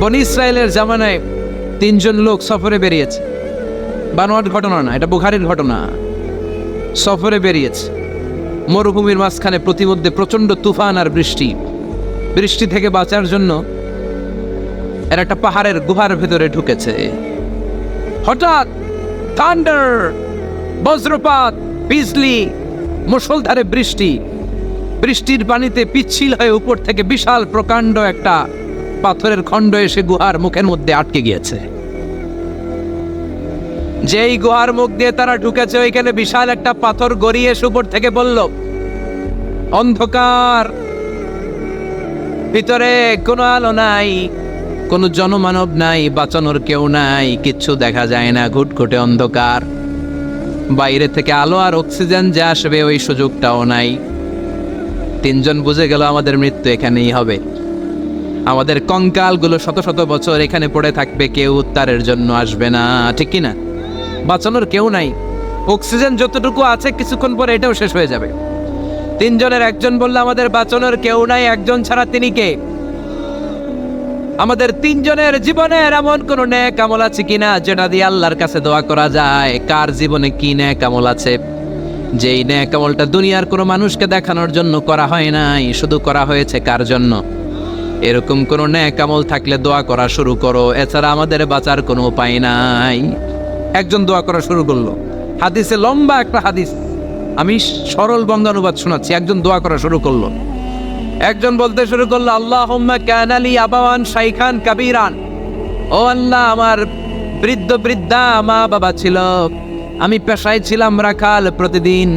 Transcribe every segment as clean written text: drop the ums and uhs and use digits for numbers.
বনি ইসরায়েলের জামানায় 3 জন লোক সফরে বেরিয়েছে। বানোয়াট ঘটনা না, এটা বুখারীর ঘটনা। সফরে বেরিয়েছে, মরুভূমির মাঝখানে প্রতিমধ্যে প্রচন্ড তুফান আর বৃষ্টি। বৃষ্টি থেকে বাঁচার জন্য এর একটা পাহাড়ের গুহার ভেতরে ঢুকেছে। হঠাৎ থান্ডার, বজ্রপাত, বিজলি, মুষলধারে বৃষ্টি। বৃষ্টির পানিতে পিচ্ছিল হয়ে উপর থেকে বিশাল প্রকাণ্ড একটা পাথরের খণ্ড এসে গুহার মুখের মধ্যে আটকে গিয়েছে। যেই গুহার মুখ দিয়ে তারা ঢুকেছে, ওইখানে বিশাল একটা পাথর গড়িয়ে এসে উপর থেকে বলল, অন্ধকার, ভিতরে কোনো আলো নাই, কোনো জনমানব নাই, বাঁচানোর কেউ নাই, কিচ্ছু দেখা যায় না, ঘুটঘুটে অন্ধকার। বাইরে থেকে আলো আর অক্সিজেন যে আসবে ওই সুযোগটাও নাই। 3 জন বুঝে গেল আমাদের মৃত্যু এখানেই হবে। আমাদের কঙ্কালগুলো শত শত বছর এখানে পড়ে থাকবে, কেউ উত্তারের জন্য আসবে না, ঠিক কি না? বাঁচানোর কেউ নাই, অক্সিজেন যতটুকু আছে কিছুক্ষণ পরে এটাও শেষ হয়ে যাবে। 3 জনের একজন বলল, আমাদের বাঁচানোর কেউ নাই, একজন ছাড়া তিনি কে? আমাদের 3 জনের জীবনের এমন কোন নেক আমল আছে কিনা যেটা দিয়ে আল্লাহর কাছে দোয়া করা যায়? কার জীবনে কি নেক আমল আছে যেই নেক আমলটা দুনিয়ার কোনো মানুষকে দেখানোর জন্য করা হয় নাই, শুধু করা হয়েছে কার জন্য? এরকম কোন নেক আমল থাকলে দোয়া করা শুরু করো, এছাড়া আমাদের বাঁচার কোনো উপায় নাই। একজন দোয়া করা শুরু করলো। হাদিসে লম্বা একটা হাদিস, আমি সরল বঙ্গানুবাদ শোনাচ্ছি। একজন দোয়া করা শুরু করলো। একজন বলতে শুরু করলো, আল্লাহুম্মা কানা লি আবাওয়ান শাইখান কাবীরান। ও আল্লাহ, আমার বৃদ্ধ বৃদ্ধা মা বাবা ছিল, আমি পেশায় ছিলাম রাখাল। প্রতিদিন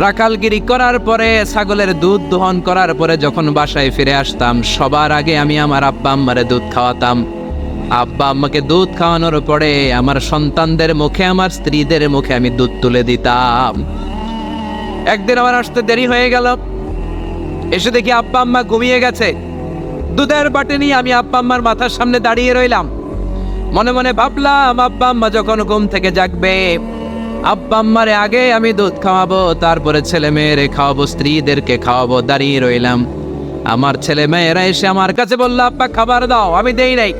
রাখালগিরি করার পরে, ছাগলের দুধ দহন করার পরে যখন বাসায় ফিরে আসতাম, সবার আগে আমি আমার আব্বা আম্মারে দুধ খাওয়াতাম। আব্বা আম্মাকে দুধ খাওয়ানোর পরে আমার সন্তানদের মুখে, আমার স্ত্রীদের মুখে আমি দুধ তুলে দিতাম। একদিন আমার আসতে দেরি হয়ে গেল, এসে দেখি আব্বা আম্মা ঘুমিয়ে গেছে। দুধের বাটি নিয়ে আমি আব্বা আম্মার মাথার সামনে দাঁড়িয়ে রইলাম। মনে মনে ভাবলাম, আব্বা আম্মা যখন ঘুম থেকে জাগবে, আব্বা আম্মারে আগে আমি দুধ খাওয়াবো, তারপরে ছেলে মেয়েরে খাওয়াবো, স্ত্রীদেরকে খাওয়াবো। দাঁড়িয়ে রইলাম। আমার ছেলে মেয়েরা এসে আমার কাছে বলল, আব্বা খাবার দাও। আমি দেই নাই।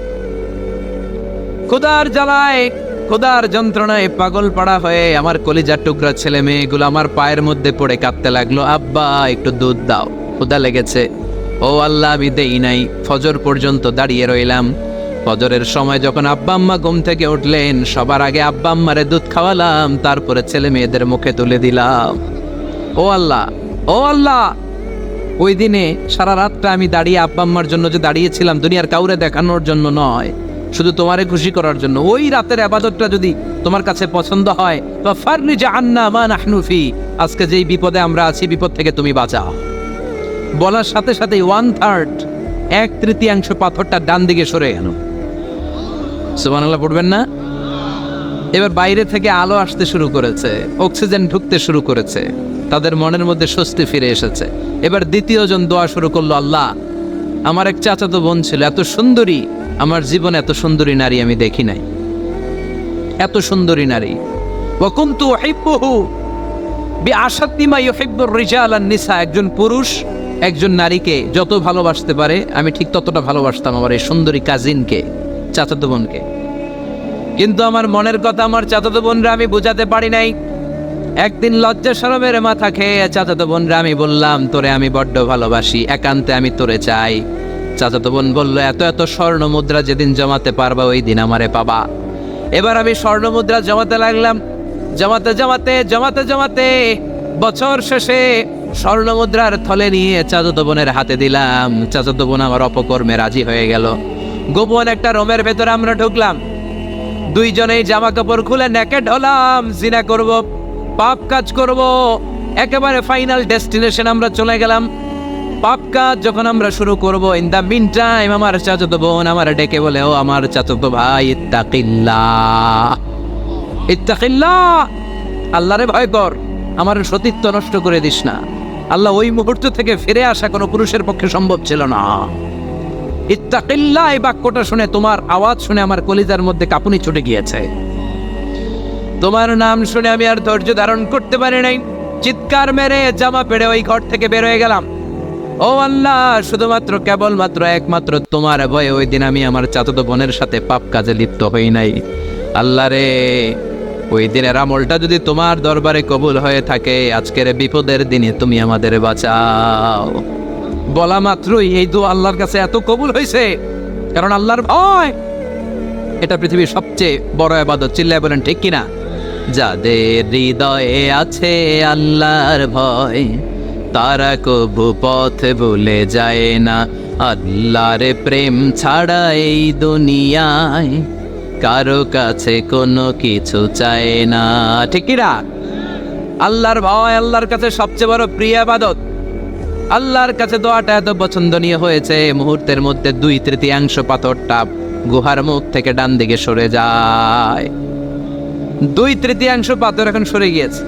ক্ষুধার জ্বালায়, ক্ষুধার যন্ত্রণায় পাগল পাড়া হয়ে আমার কলিজার টুকরা ছেলে মেয়েগুলো আমার পায়ের মধ্যে পড়ে কাঁদতে লাগলো, আব্বা একটু দুধ দাও, ক্ষুধা লেগেছে। ও আল্লাহ, আমি দেই নাই। ফজর পর্যন্ত দাঁড়িয়ে রইলাম। ফজরের সময় যখন আব্বা আম্মা ঘুম থেকে উঠলেন, সবার আগে আব্বা আম্মারে দুধ খাওয়ালাম, তারপরে ছেলে মেয়েদের মুখে তুলে দিলাম। ও আল্লাহ, ও আল্লাহ, ওই দিনে সারা রাতটা আমি দাঁড়িয়ে আব্বা আম্মার জন্য যে দাঁড়িয়েছিলাম, দুনিয়ার কাউরে দেখানোর জন্য নয়, শুধু তোমারে খুশি করার জন্য। ওই রাতের ইবাদতটা যদি তোমার কাছে পছন্দ হয়, তো ফাররিজ আন্না মা নাহনু ফি, আজকে যেই বিপদে আমরা আছি, বিপদ থেকে তুমি বাঁচাও। বলার সাথে সাথে 1/3, 1/3 পাথরটা ডান দিকে সরে গেল। সুবহানাল্লাহ পড়বেন না? এবার বাইরে থেকে আলো আসতে শুরু করেছে, অক্সিজেন ঢুকতে শুরু করেছে, তাদের মনের মধ্যে স্বস্তি ফিরে এসেছে। এবার দ্বিতীয় জন দোয়া শুরু করলো, আল্লাহ, আমার এক চাচাতো বোন ছিল, এত সুন্দরী, আমার জীবনে এত সুন্দরী নারী আমি দেখি নাই, এত সুন্দরী নারী। ওয়া কুনতু উহিব্বুহু বিআশাদ্দি মা ইউহিব্বুর রিজাল আন নিসা, একজন পুরুষ একজন নারীকে যত ভালোবাসতে পারে, আমি ঠিক ততটা ভালোবাসতাম আমার এই সুন্দরী কাজিনকে, চাচাতো বোনকে। কিন্তু আমার মনের কথা আমার চাচাতো বোনরা আমি বোঝাতে পারি নাই। একদিন লজ্জা শরমের মাথা খেয়ে চাচাতো বোনরা আমি বললাম, তোরে আমি বড্ড ভালোবাসি, একান্তে আমি তোরে চাই। চাচাতো বোন বলল, এত এত স্বর্ণ মুদ্রা যেদিন জমাতে পারবা ওই দিন আমারে পাবা। এবার আমি স্বর্ণ মুদ্রা জমাতে লাগলাম। জমাতে জমাতে জমাতে জমাতে বছর শেষে স্বর্ণ মুদ্রার থলে নিয়ে চাচাতো বোনের হাতে দিলাম। চাচাতো বোন আমার অপকর্মে রাজি হয়ে গেল। গোপন একটা রুমের ভেতরে আমরা ঢুকলাম, দুইজনেই জামা কাপড় খুলে নেকেড হলাম। জিনা করব, পাপ কাজ করব, একেবারে ফাইনাল ডেস্টিনেশন আমরা চলে গেলাম। পাপ কাজ যখন আমরা শুরু করব, ইন দা মিন টাইম আমার চাচাতো বোন আমার ডেকে বলে, ও আমার চাচাতো ভাই, ইত্তাকিল্লাহ, ইত্তাকিল্লাহ, আল্লাহরে ভয় কর, আমার সতীত্ব নষ্ট করে দিস না। আল্লাহ ওই মুহূর্ত থেকে ফিরে আসা কোনো পুরুষের পক্ষে সম্ভব ছিল না। ইত্তাকিল্লাহ, এই বাক্যটা শুনে, তোমার আওয়াজ শুনে আমার কলিজার মধ্যে কাঁপুনি ছুটে গিয়েছে। তোমার নাম শুনে আমি আর ধৈর্য ধারণ করতে পারি নাই। চিৎকার মেরে জামা পেড়ে ওই ঘর থেকে বের হয়ে গেলাম। ও আল্লাহ, শুধুমাত্র কেবলমাত্র একমাত্র তোমার ভয়ে ওই দিন আমি আমার চাচাতো বোনের সাথে পাপ কাজে লিপ্ত হই নাই। আল্লাহ রে, ওই দিনের আমলটা যদি তোমার দরবারে কবুল হয়ে থাকে, আজকের বিপদের দিনে তুমি আমাদের বাঁচাও। বলা মাত্রই এই দোয়া আল্লাহর কাছে এত কবুল হয়েছে, কারণ আল্লাহর ভয় এটা পৃথিবীর সবচেয়ে বড় ইবাদত। চিল্লায় বলেন ঠিক কিনা? যাদের হৃদয়ে আছে আল্লাহর ভয়, তারা কবু পথ ভুলে যায় না। আল্লাহর প্রেম ছাড়া এই দুনিয়ায় কারো কাছে কোনো কিছু চায় না। ঠিক কিনা? আল্লাহর ভয় আল্লাহর কাছে সবচেয়ে বড় প্রিয় ইবাদত। আল্লাহর কাছে দোয়াটা এত পছন্দনীয় হয়েছে, মুহূর্তের মধ্যে 2/3 পাথরটা গুহার মুখ থেকে ডান দিকে সরে যায়। 2/3 পাথর এখন সরে গিয়েছে।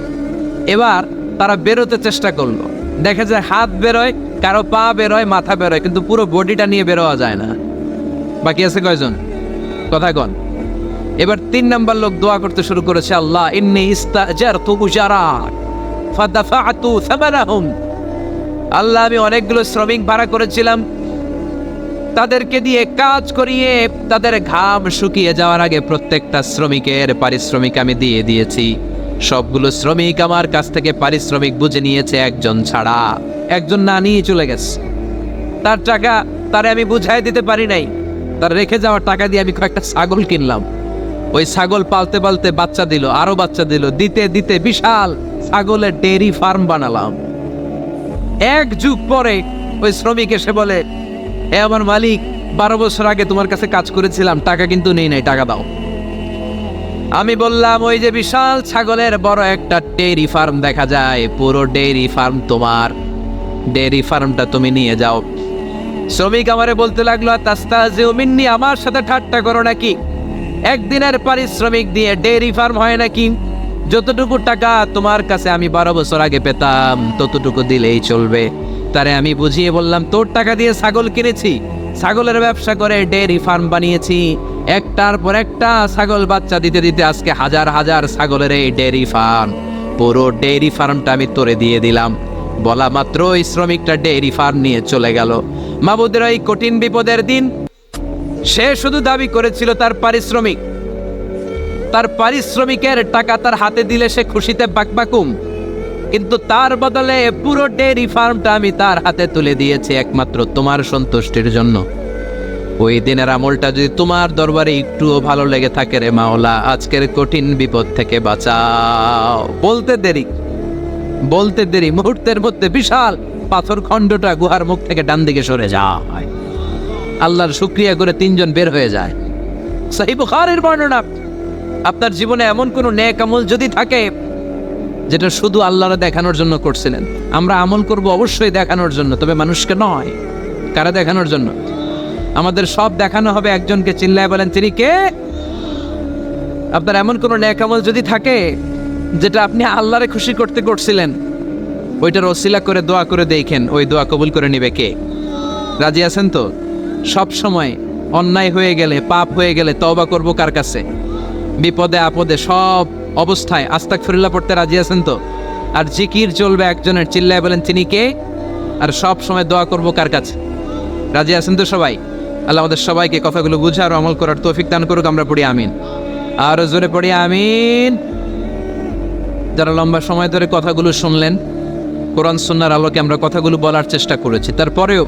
এবার তারা বেরোতে চেষ্টা করলো, দেখা যায় হাত বেরোয়, কারো পা বেরোয়, মাথা বেরোয়, কিন্তু পুরো বডিটা নিয়ে বেরোয়া যায় না। বাকি আছে কয়জন? কথা কন। এবার 3 নাম্বার লোক দোয়া করতে শুরু করেছে, আল্লাহ ইন্নী ইস্তাজারতু উজারাক ফাদাফাতু সামানাহুম। আল্লাহ, আমি অনেকগুলো শ্রমিক ভাড়া করেছিলাম, তাদেরকে দিয়ে কাজ করিয়ে তাদের ঘাম শুকিয়ে যাওয়ার আগে প্রত্যেকটা শ্রমিকের পারিশ্রমিক আমি দিয়ে দিয়েছি। সবগুলো শ্রমিক আমার কাছ থেকে পারিশ্রমিক বুঝে নিয়েছে, একজন ছাড়া। একজন না নিয়ে চলে গেছে। তার টাকা তারে আমি বুঝাই দিতে পারি নাই। তার রেখে যাওয়ার টাকা দিয়ে আমি কয়েকটা ছাগল কিনলাম। ওই ছাগল পালতে পালতে বাচ্চা দিল, আরো বাচ্চা দিল, দিতে দিতে বিশাল ছাগলের ডেইরি ফার্ম বানালাম। 1 যুগ পরে ওই শ্রমিক এসে বলে, এ আমার মালিক, 12 বছর আগে তোমার কাছে কাজ করেছিলাম, টাকা কিন্তু নেই নাই, টাকা দাও। আমি বললাম, ওই যে বিশাল ছাগলের বড় একটা ডেইরি ফার্ম দেখা যায়, পুরো ডেইরি ফার্ম তোমার, ডেইরি ফার্মটা তুমি নিয়ে যাও। শ্রমিক আমারে বলতে লাগলো, তাস্তাজিউ মিন্নি, আমার সাথে ঠাট্টা করো নাকি? একদিনের পারিশ্রমিক দিয়ে ডেইরি ফার্ম হয় নাকি? যতটুকু টাকা তোমার কাছে আমি 12 বছর আগে পেতাম, ততটুকু দিলেই চলবে। তারে আমি বুঝিয়ে বললাম, তোর টাকা দিয়ে ছাগল কিনেছি, ছাগলের ব্যবসা করে ডেইরি ফার্ম বানিয়েছি, একটার পর একটা ছাগল বাচ্চা দিতে দিতে আজকে হাজার হাজার ছাগলের এই ডেইরি ফার্ম, পুরো ডেইরি ফার্মটা আমি তোরে দিয়ে দিলাম। বলা মাত্র ওই শ্রমিকটা ডেইরি ফার্ম নিয়ে চলে গেল। মাবুদের এই কঠিন বিপদের দিন সে শুধু দাবি করেছিল তার পারিশ্রমিক, তার পারিশ্রমিকের টাকা তার হাতে দিলে সে খুশিতে বাকবাকুম, কিন্তু তার বদলে পুরো ডেইরি ফার্মটা আমি তার হাতে তুলে দিয়েছি একমাত্র তোমার সন্তুষ্টির জন্য। ওই দিনের আমলটা যদি তোমার দরবারে একটুও ভালো লেগে থাকে রে মাওলা, আজকের কঠিন বিপদ থেকে বাঁচাও। বলতে দেরি মুহূর্তের মধ্যে বিশাল পাথর খণ্ডটা গুহার মুখ থেকে ডান দিকে সরে যায়। আল্লাহর শুকরিয়া করে 3 জন বের হয়ে যায়। সহিহ বুখারীর বর্ণনা। আপনার জীবনে এমন কোনো নেক আমল যদি থাকে যেটা শুধু আল্লাহরে দেখানোর জন্য করছিলেন, আমরা আমল করব অবশ্যই দেখানোর জন্য, তবে মানুষকে নয়। কারা দেখানোর জন্য? আমাদের সব দেখানো হবে একজনকে। চিল্লায় বলেন, তিনি কে? আপনার এমন কোনো নেক আমল যদি থাকে যেটা আপনি আল্লাহরে খুশি করতে করছিলেন, ওইটার ওসিলা করে দোয়া করে দেখেন, ওই দোয়া কবুল করে নিবে কে? রাজি আছেন তো? সব সময় অন্যায় হয়ে গেলে, পাপ হয়ে গেলে তওবা করব কার কাছে? বিপদে আপদে সব অবস্থায় আস্তাগফিরুল্লাহ পড়তে রাজি আছেন তো? আর জিকির চলবে একজনের। চিল্লায় বলেন, তিনি কে? আর সব সময় দোয়া করব কার কাছে? রাজি আছেন তো সবাই? আল্লাহ আমাদের সবাইকে কথাগুলো বুঝার আমল করার তৌফিক দান করুক। আমরা পড়ি আমিন। আর জোরে পড়ি আমিন। যারা লম্বা সময় ধরে কথাগুলো শুনলেন, কোরআন সুন্নাহর আলোকে আমরা কথাগুলো বলার চেষ্টা করেছি, তারপরেও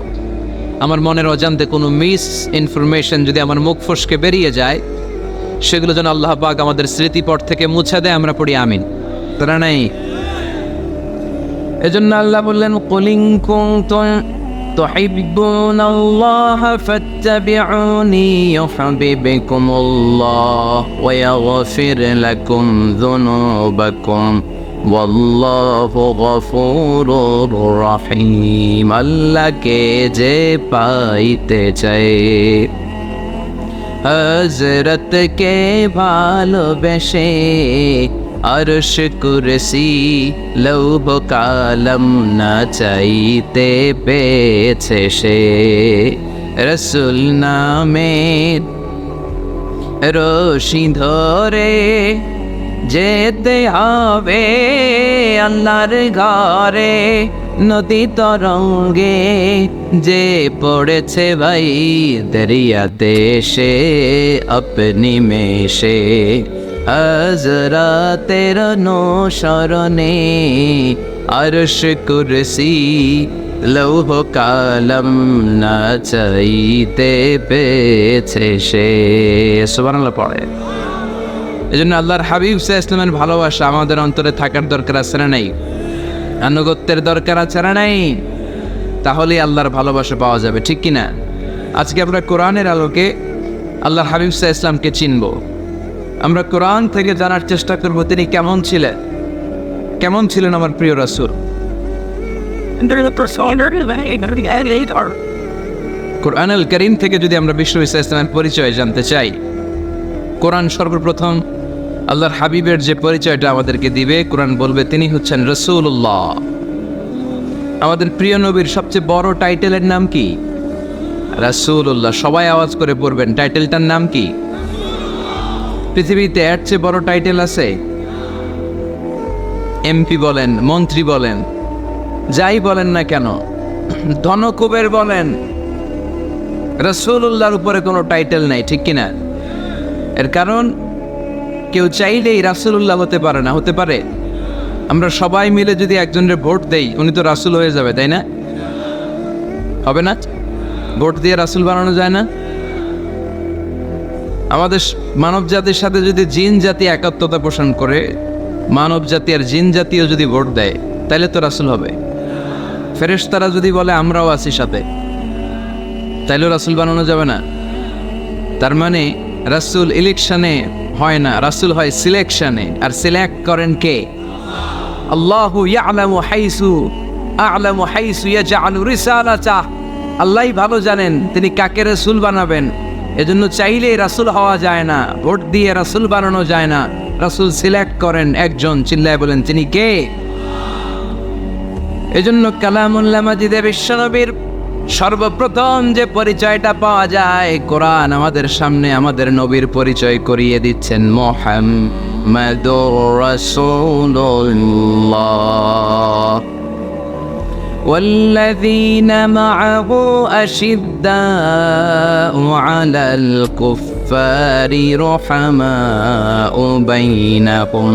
আমার মনের অজান্তে কোনো মিস ইনফরমেশন যদি আমার মুখ ফসকে বেরিয়ে যায়, সেগুলো যেন আল্লাহ পাক আমাদের স্মৃতিপট থেকে মুছে দেয়। আমরা পড়ি আমিন। তারা নাই, এজন্য আল্লাহ বললেন, কুলিন কুনতুম তুহিব্বুনাল্লাহ ফাত্তাবিউনি ইউহিব্বুকুমুল্লাহ ওয়া ইয়াগফির লাকুম যুনুবাকুম ওয়াল্লাহু গফুরুর রহিম। আল্লাহকে যে পাইতে চায়, হযরত কে ভালোবেসে, আরশ কুরসি লৌহ কালম না চাইতে পেয়েছে সে। রসুল নামের রশি ধরে যেতে হবে আল্লাহর ঘরে, নদী তরঙ্গে যে পড়েছে ভাই দরিয়াতে সে আপনি মেশে, হযরতের অনুসরণে আরশ কুরসি লৌহ কালম না চাইতে পেয়েছে সে। সুবহানাল্লাহ পড়ে। এই জন্য আল্লাহর হাবিব সাল্লাল্লাহু আলাইহি ওয়াসাল্লামের ভালোবাসা আমাদের অন্তরে থাকার দরকার আছে না নাই? আনুগত্যের দরকার আছে না নাই? তাহলেই আল্লাহর ভালোবাসা পাওয়া যাবে, ঠিক কিনা? আজকে আমরা কোরআনের আলোকে আল্লাহর হাবিব সাল্লাল্লাহু আলাইহি ওয়াসাল্লামকে চিনব। আমরা কোরআন থেকে জানার চেষ্টা করব তিনি কেমন ছিলেন, কেমন ছিলেন আমার প্রিয় রাসূল। কোরআনুল কারীম থেকে যদি আমরা বিশ্বনবী সাল্লাল্লাহু আলাইহি ওয়াসাল্লামের পরিচয় জানতে চাই, কোরআন সর্বপ্রথম আল্লাহর হাবিবের যে পরিচয়টা আমাদেরকে দিবে, কোরআন বলবে তিনি হচ্ছেন রাসূলুল্লাহ। আমাদের প্রিয় নবীর সবচেয়ে বড় টাইটেলের নাম কি? রাসূলুল্লাহ। সবাই আওয়াজ করে পড়বেন, টাইটেলটার নাম কি? পৃথিবীতে এর চেয়ে বড় টাইটেল আছে? এমপি বলেন, মন্ত্রী বলেন, যাই বলেন না কেন, ধনকুবের বলেন, রাসূলুল্লাহর উপরে কোনো টাইটেল নাই, ঠিক কিনা? এর কারণ কেউ চাইলেই রাসূলুল্লাহ হতে পারে না। হতে পারে? আমরা সবাই মিলে যদি একজনের ভোট দেই, উনি তো রাসূল হয়ে যাবে, তাই না? হবে না? ভোট দিয়ে রাসূল বানানো যায় না? আমাদের মানব জাতির সাথে যদি জিন জাতি একাত্মতা পোষণ করে, মানব জাতি আর জিন জাতিও যদি ভোট দেয়, তাহলে তো রাসূল হবে। ফেরেশতারা যদি বলে আমরাও আছি সাথে, তাইলেও রাসূল বানানো যাবে না। তার মানে রাসূল ইলেকশনে হয় না, রাসূল হয় সিলেকশনে। আর সিলেক্ট করেন কে? আল্লাহু ইয়ালামু হাইসু আ'লামু হাইসু ইয়াজআলু রিসালাতাহ। আল্লাহই ভালো জানেন তিনি কাকে রাসূল বানাবেন। এজন্য চাইলেই রাসূল হওয়া যায় না, ভোট দিয়ে রাসূল বানানো যায় না। রাসূল সিলেক্ট করেন একজন, চিল্লায় বলেন তিনি কে? এজন্য কালামুল্লাহ মাজিদে বিশ্বনবীর সর্বপ্রথম যে পরিচয়টা পাওয়া যায়, কোরআন আমাদের সামনে আমাদের নবীর পরিচয় করিয়ে দিচ্ছেন, মুহাম্মাদুর রাসূলুল্লাহ। والذين معه أشداء على الكفار رحماء بينهم।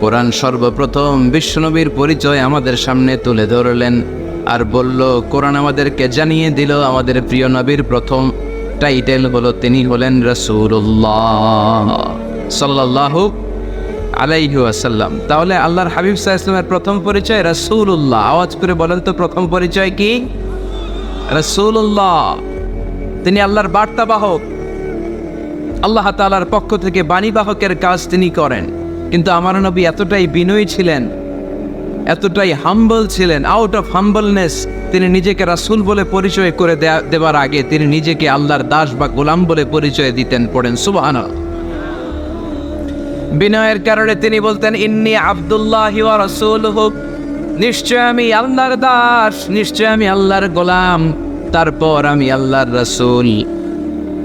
কোরআন সর্বপ্রথম বিশ্বনবীর পরিচয় আমাদের সামনে তুলে ধরলেন আর বলল, কোরআন আমাদেরকে জানিয়ে দিল আমাদের প্রিয় নবীর প্রথম টাইটেল হলো তিনি হলেন রাসূলুল্লাহ সাল্লাল্লাহু আলাইহি ওয়াসাল্লাম। তাহলে আল্লাহর হাবিব সাল্লাল্লাহু আলাইহি ওয়াসাল্লামের প্রথম পরিচয় রাসূলুল্লাহ। আওয়াজ করে বলেন তো প্রথম পরিচয় কি? রাসূলুল্লাহ। তিনি আল্লাহর বার্তাবাহক, আল্লাহ তাআলার পক্ষ থেকে বাণীবাহকের কাজ তিনি করেন। কিন্তু আমার নবী এতটাই বিনয়ী ছিলেন, এতটাই হাম্বল ছিলেন, আউট অফ হাম্বলনেস তিনি নিজেকে রাসূল বলে পরিচয় করে দেবার আগে তিনি নিজেকে আল্লাহর দাস বা গোলাম বলে পরিচয় দিতেন। পড়েন সুবহানাল্লাহ। বিনয়ের কারণে তিনি বলতেন, ইন্নী আব্দুল্লাহি ওয়া রাসূলুহু, নিশ্চয় আমি আল্লাহর দাস, নিশ্চয় আমি আল্লাহর গোলাম, তারপর আমি আল্লাহর রাসূল।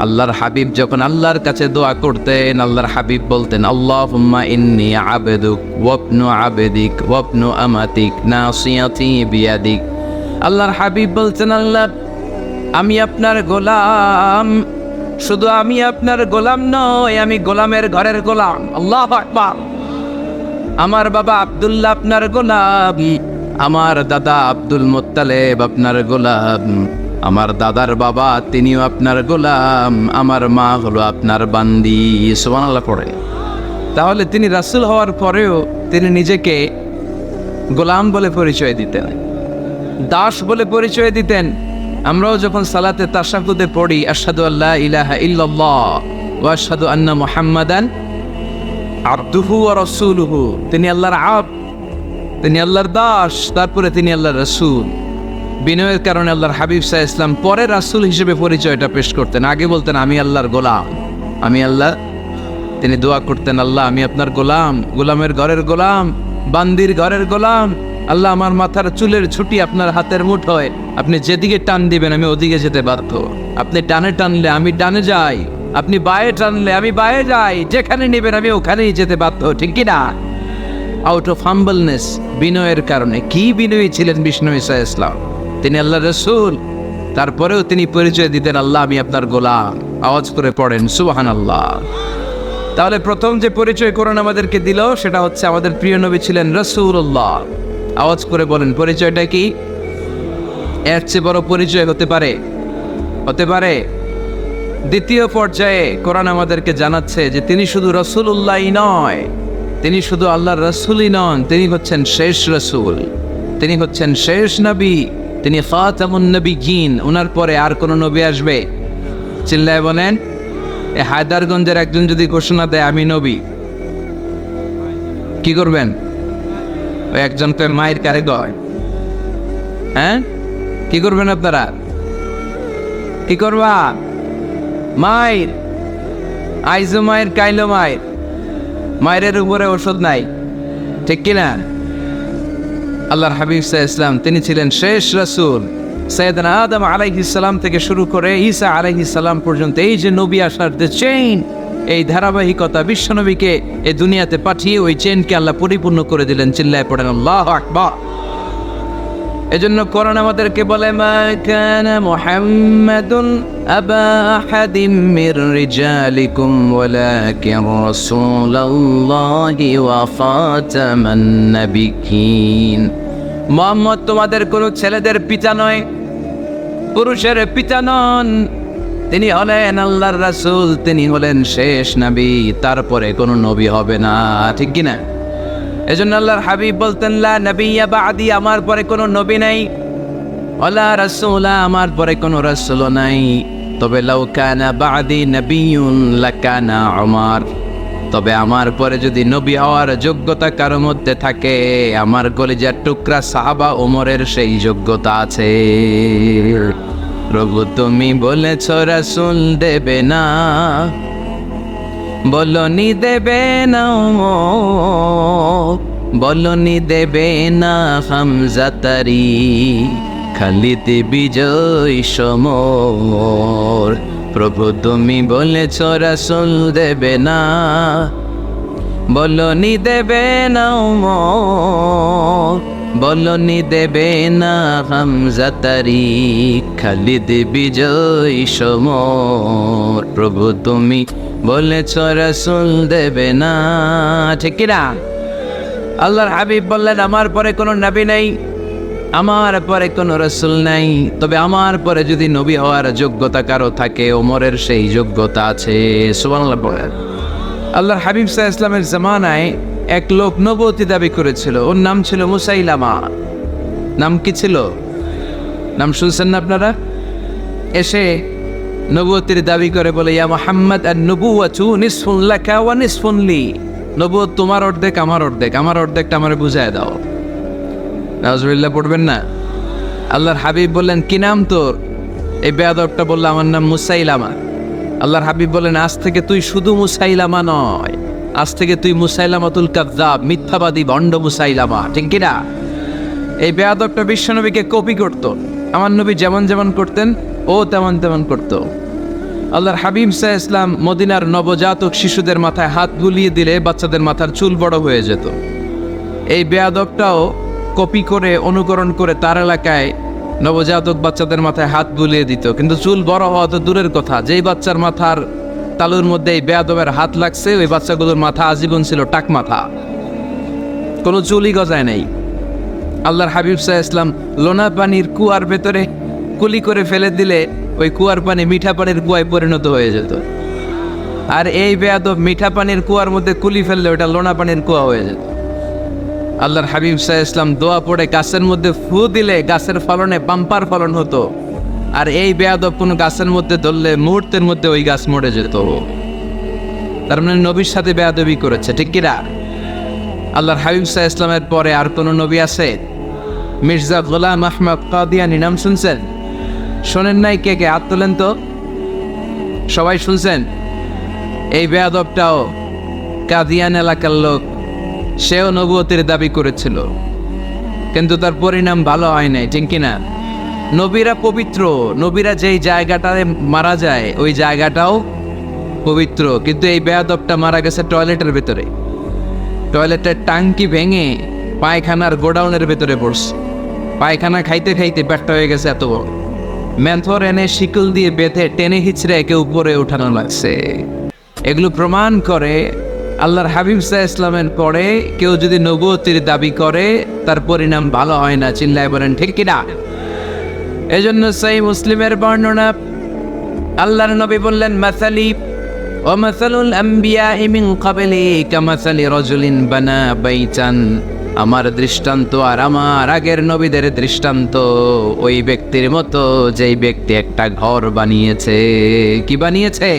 আল্লাহর হাবিব যখন আল্লাহর কাছে দোয়া করতেন, আল্লাহর হাবিব বলতেন, আল্লাহুম্মা ইন্নী আবদুক ওয়া ইবনু আবদিক ওয়া ইবনু আমাতিক নাসিয়াতি বিয়াদিক। আল্লাহর হাবিব বলতেন, আল্লাহ আমি আপনার গোলাম, শুধু আমি আপনার গোলাম নয়, আমি গোলামের ঘরের গোলাম। আল্লাহু আকবার। আমার বাবা আব্দুল্লাহ আপনার গোলাম, আমার দাদা আব্দুল মুত্তালিব আপনার গোলাম, আমার দাদার বাবা তিনিও আপনার গোলাম, আমার মা হলো আপনার বান্দি। সুবহানাল্লাহ পড়ে। তাহলে তিনি রাসূল হওয়ার পরেও তিনি নিজেকে গোলাম বলে পরিচয় দিতেন, দাস বলে পরিচয় দিতেন। আমরাও যখন সালাতে তাশাহুদে পড়ি, আশহাদু আল্লা ইলাহা ইল্লাল্লাহ ওয়া আশহাদু আন্না মুহাম্মাদান আবদুহু ওয়া রাসূলুহু, তিনি আল্লাহর আবদ, তিনি আল্লাহর দাস, তারপরে তিনি আল্লাহর রাসূল। বিনয়ের কারণে আল্লাহর হাবিব সাল্লাল্লাহু আলাইহি ওয়াসাল্লাম পরে রাসূল হিসেবে পরিচয়টা পেশ করতেন। আগে বলতেন আমি আল্লাহর গোলাম, আমি আল্লাহ। তিনি দোয়া করতেন, আল্লাহ আমি আপনার গোলাম, গোলামের ঘরের গোলাম, বান্দির ঘরের গোলাম। আল্লাহ আমার মাথার চুলের ছুটি আপনার হাতের মুঠোয়, আপনি যেদিকে টান দিবেন আমি ওদিকে যেতে বাধ্য। আপনি টানে টানলে আমি ডানে যাই, আপনি বায়ে টানলে আমি বায়ে যাই, যেখানে নেবেন আমি ওখানেই যেতে বাধ্য, ঠিক কি না? আউট অফ হাম্বলনেস, বিনয়ের কারণে। কি বিনয়ী ছিলেন বিষ্ণু ঈসা ইসলাম, তিনি আল্লাহ রসুল, তারপরেও তিনি পরিচয় দিতেন আল্লাহ আমি আপনার গোলাম। আওয়াজ করে পড়েন সুবহানাল্লাহ। তাহলে প্রথম যে পরিচয় কোরআন আমাদেরকে দিল সেটা হচ্ছে আমাদের প্রিয় নবী ছিলেন রাসূলুল্লাহ। আওয়াজ করে বলেন পরিচয়টা কি? এর চেয়ে বড় পরিচয় হতে পারে? হতে পারে? দ্বিতীয় পর্যায়ে কোরআন আমাদেরকে জানাচ্ছে যে তিনি শুধু রাসূলুল্লাহই নয়, তিনি শুধু আল্লাহর রাসূলই নন, তিনি হচ্ছেন শেষ রাসূল, তিনি হচ্ছেন শেষ নবী, তিনি খাতামুন নবিয়্যিন। ওনার পরে আর কোন নবী আসবে? চিল্লায় বলেন। এই হায়দারগঞ্জের একজন যদি ঘোষণা দেয় আমি নবী, কি করবেন? ওই একজনকে মায়ের কারে গয়, হ্যাঁ কি করবেন আপনারা? কি করবা? মায়ের আইজো মায়ের কাইলো মায়ের, মায়ের উপরে ওষুধ নাই, ঠিক কিনা? আল্লাহর হাবিব সাল্লাল্লাহু আলাইহি ওয়াসাল্লাম তিনি ছিলেন শেষ রাসূল। সাইয়েদনা আদম আলাইহিস সালাম থেকে শুরু করে ঈসা আলাইহিস সালাম পর্যন্ত এই যে নবী আসার যে চেইন, এই ধারাবাহিকতা, বিশ্বনবীকে এই দুনিয়াতে পাঠিয়ে ওই চেইনকে আল্লাহ পরিপূর্ণ করে দিলেন। চিল্লায় পড়েন আল্লাহু আকবার। এজন্য কোরআন আমাদেরকে বলে মা কানা মুহাম্মাদুন আবা আহাদিম মির রিজালিকুম ওয়ালাকিন রাসূলুল্লাহি ওয়া খাতামান নাবিয়্যিন। মুহাম্মদ তোমাদের কোনো ছেলেদের পিতা নয়, পুরুষের পিতা নন, তিনি হলেন আল্লাহর রাসূল, তিনি হলেন শেষ নবী, তারপরে কোনো নবী হবে না, ঠিক কি না? এজন্য আল্লাহর হাবিব বলতেন লা নবিয়্যা বা'দি, আমার পরে কোনো নবী নাই, ওয়ালা রাসূলা, আমার পরে কোনো রাসূলও নাই। তবে লাউ কানা বা'দি নবিয়্যুন লাকানা উমর, তবে আমার পরে যদি নবী হওয়ার যোগ্যতা কারো মধ্যে থাকে, আমার কলিজার টুকরা সাহাবা ওমরের সেই যোগ্যতা আছে। প্রভু তুমি বলেছ রাসূল দেবে না, বলনি দেবে না বলনি দেবে না হামজা তারি, খালিদ বিজয় সমর। প্রভু তুমি বলেছ রাসূল দেবে না, বলনি দেবে না বলনি দেবে না হামজা তারি, খালিদ বিজয় সমর। প্রভু তুমি বলেছ রাসূল দেবে না, ঠিক কি না? আল্লাহর হাবিব বললেন আমার পরে কোনো নবী নেই, আমার পরে কোনো রাসূল নাই, তবে আমার পরে যদি নবী হওয়ার যোগ্যতা কারো থাকে, ওমরের সেই যোগ্যতা আছে। সুবহানাল্লাহ বলেন। আল্লাহর হাবিব সাল্লাল্লাহু আলাইহি ওয়াসাল্লামের জামানায় এক লোক নবুয়তি দাবি করেছিল, ওর নাম ছিল মুসাইলামা। নাম কি ছিল? নাম শুনছেন না আপনারা? এসে নবুয়তির দাবি করে বলে ইয়া মুহাম্মদ আন-নবুওয়াতু নিসফুন লাকা ওয়া নিসফুন লি, নবুয়ত তোমার অর্ধেক আমার অর্ধেক, আমার অর্ধেকটা আমারে বুঝায় দাও। নাউজুবিল্লাহ পড়বেন না? আল্লাহর হাবিব বললেন কি নাম তোর? এই বেয়াদবটা বলল আমার নাম মুসাইলামা। আল্লাহর হাবিব বললেন আজ থেকে তুই শুধু মুসাইলামা নয়, আজ থেকে তুই মুসাইলামাতুল কাযযাব, মিথ্যাবাদী ভণ্ড মুসাইলামা, ঠিক কি না? এই বেয়াদবটা বিশ্বনবীকে কপি করত, আমার নবী যেমন যেমন করতেন ও তেমন তেমন করত। আল্লাহর হাবিব সাল্লাল্লাহু আলাইহি ওয়াসাল্লাম মদিনার নবজাতক শিশুদের মাথায় হাত বুলিয়ে দিলে বাচ্চাদের মাথার চুল বড় হয়ে যেত। এই বেয়াদবটাও কপি করে অনুকরণ করে তার এলাকায় নবজাতক বাচ্চাদের মাথায় হাত বুলিয়ে দিত, কিন্তু চুল বড় হওয়া তো দূরের কথা, যেই বাচ্চার মাথার তালুর মধ্যে এই বেয়াদবের হাত লাগছে ওই বাচ্চাগুলোর মাথা আজীবন ছিল টাক মাথা, কোনো চুলই গজায় নাই। আল্লাহর হাবিব সাল্লাল্লাহু আলাইহি ওয়াসাল্লাম লোনা পানির কুয়ার ভেতরে কুলি করে ফেলে দিলে ওই কুয়ার পানি মিঠা পানির কুয়ায় পরিণত হয়ে যেত, আর এই বেয়াদব মিঠা পানির কুয়ার মধ্যে কুলি ফেললে ওটা লোনা পানির কুয়া হয়ে যেত। আল্লাহর হাবিব সাল্লাল্লাহু আলাইহি ওয়াসাল্লাম দোয়া পড়ে গাছের মধ্যে ফু দিলে গাছের ফলনে বাম্পার ফলন হতো, আর এই বেয়াদব কোনো গাছের মধ্যে ধরলে মুহূর্তের মধ্যে ওই গাছ মরে যেত। তার মানে নবীর সাথে বেয়াদবি করেছে, ঠিক কিনা? আল্লাহর হাবিব সাল্লাল্লাহু আলাইহি ওয়াসাল্লামের পরে আর কোনো নবী আছে? মির্জা গোলাম আহমদ কাদিয়ানী নাম শুনছেন? শোনেন নাই? কে কে হাত তোলেন তো? সবাই শুনছেন? এই বেয়াদবটাও কাদিয়ান এলাকার লোক, সেও নবুয়তের দাবি করেছিল, কিন্তু তার পরিণাম ভালো হয় নাই, ঠিক কিনা? নবীরা পবিত্র, নবীরা যেই জায়গাটায় মারা যায় ওই জায়গাটাও পবিত্র, কিন্তু এই বেয়াদবটা মারা গেছে টয়লেটের ভেতরে। টয়লেটের টাঙ্কি ভেঙে পায়খানার গোডাউনের ভেতরে পড়ছে। পায়খানা খাইতে খাইতে পেটটা হয়ে গেছে এত বড়। ম্যাথর এনে শিকল দিয়ে বেঁধে টেনে হিচড়ে একে উপরে উঠানো লাগছে। এগুলো প্রমাণ করে আল্লাহর হাবিব সাল্লাল্লাহু আলাইহি ইসলামের পরে কেউ যদি নবুয়তির দাবি করে তার পরিণাম ভালো হয় না। চিল্লায় বলেন ঠিক কিনা? এজন্য সহিহ মুসলিমের বর্ণনা, আল্লাহর নবী বললেন, মাসালি ওয়া মাসালুল আমবিয়াই মিন ক্বাবলি কামাসালি রাজুলিন বানা বাইতান। আমার দৃষ্টান্ত আর আমার আগের নবীদের দৃষ্টান্ত ওই ব্যক্তির মতো যেই ব্যক্তি একটা ঘর বানিয়েছে। কি বানিয়েছে?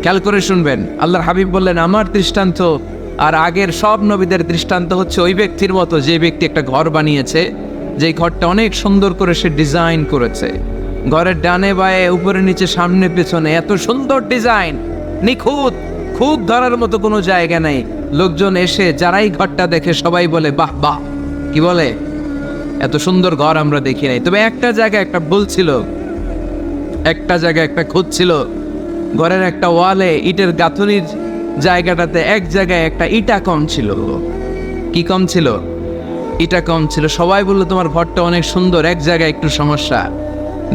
খেয়াল করে শুনবেন। আল্লাহর হাবিব বললেন, আমার দৃষ্টান্ত আর আগের সব নবীদের দৃষ্টান্ত হচ্ছে ওই ব্যক্তির মতো যে ব্যক্তি একটা ঘর বানিয়েছে, যেই ঘরটা অনেক সুন্দর করে সে ডিজাইন করেছে। ঘরের ডানে বায়ে উপরে নিচে সামনে পেছনে এত সুন্দর ডিজাইন, নিখুঁত, খুব ধরার মতো কোনো জায়গা নেই। লোকজন এসে যারাই ঘরটা দেখে সবাই বলে বাহ বাহ, কি বলে, এত সুন্দর ঘর আমরা দেখি নাই। তবে একটা জায়গায় একটা ভুল ছিল, একটা জায়গায় একটা খুঁত ছিল। ঘরের একটা ওয়ালে ইটের গাঁথুনির জায়গাটাতে এক জায়গায় একটা ইটা কম ছিল। কি কম ছিল? ইটা কম ছিল। সবাই বললো তোমার ঘরটা অনেক সুন্দর, এক জায়গায় একটু সমস্যা,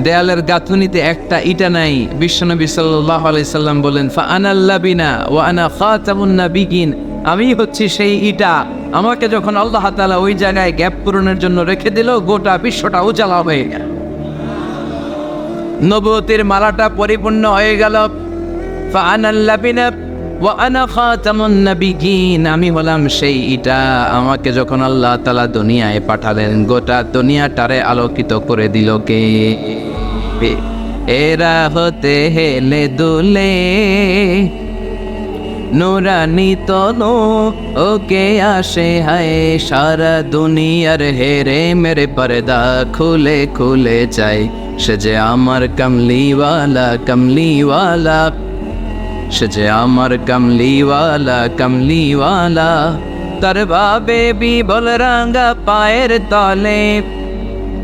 দেয়ালের গাঁথুনিতে একটা ইটা নাই। বিশ্বনবী সাল্লাল্লাহু আলাইহি সাল্লাম বলেন, ফা আনাল লাবিনা ওয়া আনা খাতামুন নাবিয়িন। আমি হচ্ছি সেই ইটা, আমাকে যখন আল্লাহ তাআলা ওই জায়গায় গ্যাপ পূরণের জন্য রেখে দিল, গোটা বিশ্বটা উজালা হয়ে গেল, নবুয়তের মালাটা পরিপূর্ণ হয়ে গেল। ফা আনাল লাবিনা ওয়া আনা খাতামুন নাবিয়িন। আমি হলাম সেই ইটা, আমাকে যখন আল্লাহ তাআলা দুনিয়ায় পাঠালেন, গোটা দুনিয়াটারে আলোকিত করে দিল কে? এরা হতে হেলে দুলে নুরানি তনু ওকে আসে হায়, সারা দুনিয়ার হেরে মেরে পর্দা খুলে খুলে চাই, সে যে আমার কমলিওয়ালা কমলিওয়ালা, সে যে আমার কমলিওয়ালা কমলিওয়ালা। তার বাবে বিবল রাঙ্গা পায়ের তলে,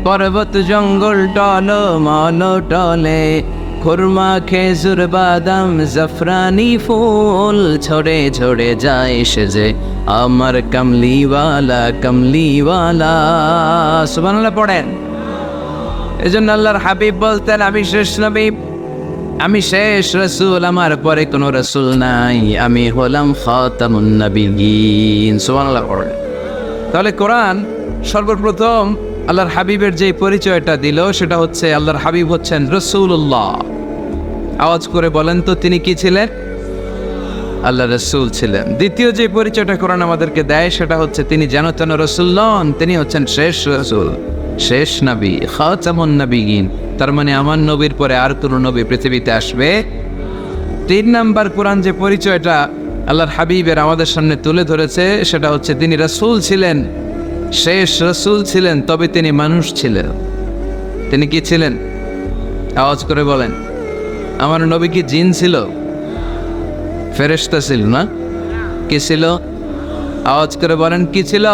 পর্বত জঙ্গল টল মল টলে, খুরমা খেজুর বাদাম জাফরানি ফুল ছড়ে ছড়ে যায়, সে যে আমার কমলিওয়ালা কমলিওয়ালা। সুবহানাল্লাহ পড়েন। এজন্য আল্লাহর হাবিব বলতেন, আমি শেষ নবী, আমি শেষ রাসূল, আমার পরে কোনো রাসূল নাই, আমি হলাম খাতামুন নাবিয়িন। সুবহানাল্লাহ পড়েন। তাহলে কোরআন সর্বপ্রথম আল্লাহর হাবিবের যে পরিচয়টা দিল সেটা হচ্ছে আল্লাহর হাবিব হচ্ছেন রাসূলুল্লাহ। আওয়াজ করে বলেন তো তিনি কি ছিলেন? আল্লাহ রাসূল ছিলেন। দ্বিতীয় যে পরিচয়টা কোরআন আমাদেরকে দেয় সেটা হচ্ছে তিনি যেন তেন রাসূল নন, তিনি হচ্ছেন শেষ রাসূল, শেষ নবী, খাতামুন নাবিয়িন। তার মানে আমার নবীর পরে আর কোনো নবী পৃথিবীতে আসবে। 3 নাম্বার কোরআন যে পরিচয়টা আল্লাহর হাবিবের আমাদের সামনে তুলে ধরেছে সেটা হচ্ছে তিনি রাসূল ছিলেন, শেষ রাসূল ছিলেন, তবে তিনি মানুষ ছিলেন। তিনি কি ছিলেন? আওয়াজ করে বলেন। আমার নবী কি জিন ছিল? ফেরেশতা ছিল না? কি ছিল? আওয়াজ করে বলেন, কি ছিল?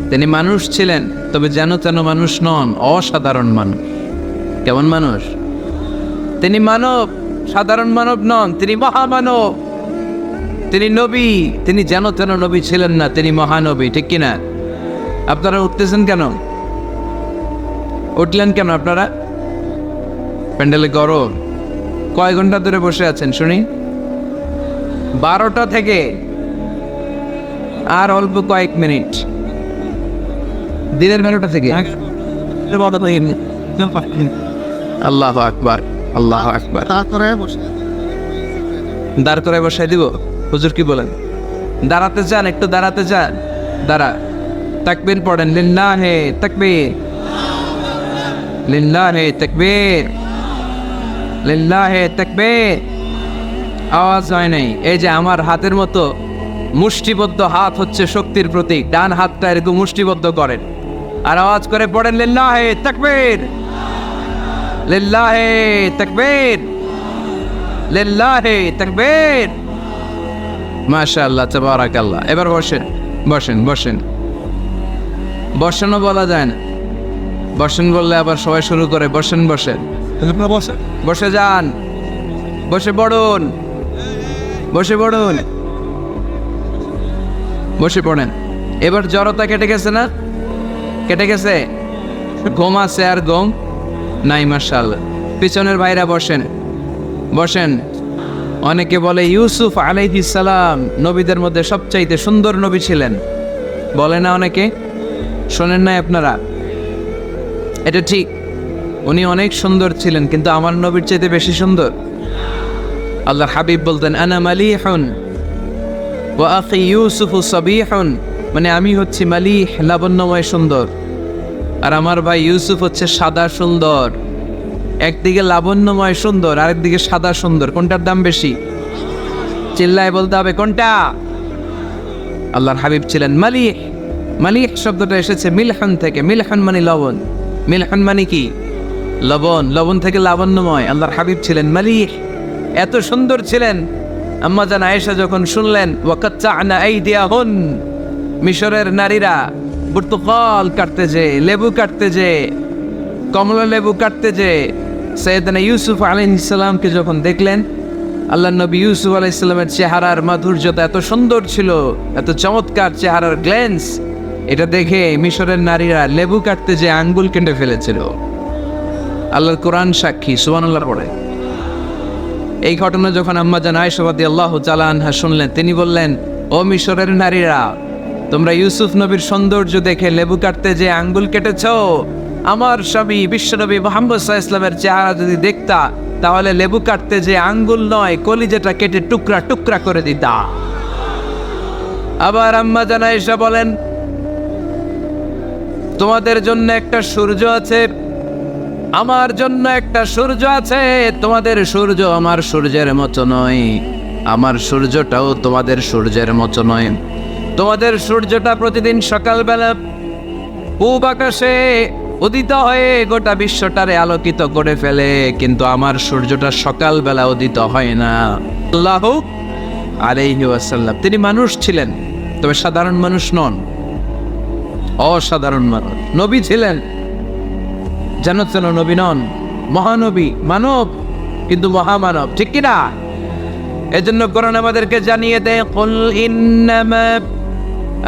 তিনি মানুষ ছিলেন, তবে যেন তেন মানুষ নন, অসাধারণ মানুষ। কেমন মানুষ? তিনি মানব, সাধারণ মানব নন, তিনি মহামানব, তিনি নবী। তিনি যেন তেন নবী ছিলেন না, তিনি মহানবী। ঠিক কিনা? আপনারা উঠতেছেন কেন? উঠলেন কেন আপনারা? প্যান্ডেলে গরম। কয় ঘন্টা ধরে বসে আছেন শুনি? 12টা থেকে আর অল্প কয়েক মিনিট। দিনের 12টা থেকে। আল্লাহু আকবার, আল্লাহু আকবার। দাঁড় করে বসাই দিব? হুজুর কি বলেন? দাঁড়াতে চান? একটু দাঁড়াতে চান? দাঁড়া। তাকবীর পড়েন, লিল্লাহে তাকবীর, লিল্লাহে তাকবীর, লিল্লাহে তাকবীর। আওয়াজ হয় নাই। এই যে আমার হাতের মতো মুষ্টিবদ্ধ হাত হচ্ছে শক্তির প্রতীক। ডান হাতটা এরকম মুষ্টিবদ্ধ করেন আর আওয়াজ করে পড়েন, লিল্লাহে তাকবীর, লিল্লাহে তাকবীর, লিল্লাহে তাকবীর। মাশাআল্লাহ, তাবারাকাল্লাহ। এবার বসেন, বসেন, বসেন। বসেনও বলা যায় না, বসেন বললে আবার সবাই শুরু করে বসেন বসেন। বসে যান, বসে পড়ুন, বসে পড়ুন, বসে পড়েন। এবার জড়তা কেটে গেছে না? কেটে গেছে? ঘুম আছে আর ঘুম নাই? মাশাআল্লাহ। পিছনের ভাইরা বসেন, বসেন। অনেকে বলে ইউসুফ আলাইহিস সালাম নবীদের মধ্যে সবচাইতে সুন্দর নবী ছিলেন, বলে না অনেকে? শোনেন নাই আপনারা? এটা ঠিক, উনি অনেক সুন্দর ছিলেন, কিন্তু আমার নবীর চাইতে বেশি সুন্দর। আল্লাহর হাবিব বলতেন আনা মালিহুন ওয়া আখি ইউসুফু সাবিহুন, মানে আমি হচ্ছি মালিহ, লাবণ্যময় সুন্দর, আর আমার ভাই ইউসুফ হচ্ছে সাদা সুন্দর। একদিকে লাবণ্যময় সুন্দর, আরেকদিকে সাদা সুন্দর, কোনটার দাম বেশি? চিল্লায় বলতে হবে কোনটা? আল্লাহর হাবিব ছিলেন মালিহ। মালিহ শব্দটা এসেছে মিলহান থেকে। মিলহান মানে লবণ, মিলহান মানে কি? লবণ। লবণ থেকে লাবণ্যময়। আল্লাহর হাবিব ছিলেন মালিহ, এত সুন্দর ছিলেন। আম্মা জান আয়েশা যখন শুনলেন ওয়াকাত্তা'না আইদিয়াহুন, মিশরের নারীরা বুর্তুকাল কাটতে যে, লেবু কাটতে যে, কমলা লেবু কাটতে যে সাইয়েদনা ইউসুফ আলাইহিস সালামকে যখন দেখলেন, আল্লাহর নবী ইউসুফ আলাইহিস সালামের চেহারার মাধুর্যতা এত সুন্দর ছিল, এত চমৎকার চেহারার গ্ল্যান্স, এটা দেখে মিশরের নারীরা লেবু কাটতে যে আঙ্গুল কেটে ফেলেছিল। আল্লাহর কোরআন সাক্ষী, সুবহানাল্লাহ পড়ে। এই ঘটনা যখন আম্মা জান আয়েশা রাদিয়াল্লাহু তাআলা আনহা শুনলেন, তিনি বললেন, ও মিশরের নারীরা, তোমরা ইউসুফ নবীর সৌন্দর্য দেখে লেবু কাটতে যে আঙ্গুল কেটেছো, আমার স্বামী বিশ্বনবী মুহাম্মদ সাল্লাল্লাহু আলাইহি ওয়াসাল্লামের চেহারা যদি দেখতা, তাহলে লেবু কাটতে যে আঙ্গুল নয়, কলিজাটা কেটে টুকরা টুকরা করে দিতা। আবার আম্মা জান আয়েশা বলেন, তোমাদের জন্য একটা সূর্য আছে, আমার জন্য একটা সূর্য আছে। তোমাদের সূর্য আমার সূর্যের মতো নয়, আমার সূর্যটাও তোমাদের সূর্যের মতো নয়। তোমাদের সূর্যটা প্রতিদিন সকালবেলা পূব আকাশে উদিত হয়ে গোটা বিশ্বটারে আলোকিত করে ফেলে, কিন্তু আমার সূর্যটা সকালবেলা উদিত হয় না। সাল্লাল্লাহু আলাইহি ওয়াসাল্লাম তিনি মানুষ ছিলেন, তবে সাধারণ মানুষ নন, অসাধারণ মানুষ। নবী ছিলেন, জান্নাত নবী নন, মহানবী, মানব, কিন্তু মহামানব, ঠিক কিনা? এজন্য কোরআন আমাদেরকে জানিয়ে দেয়, কুল ইন্নামা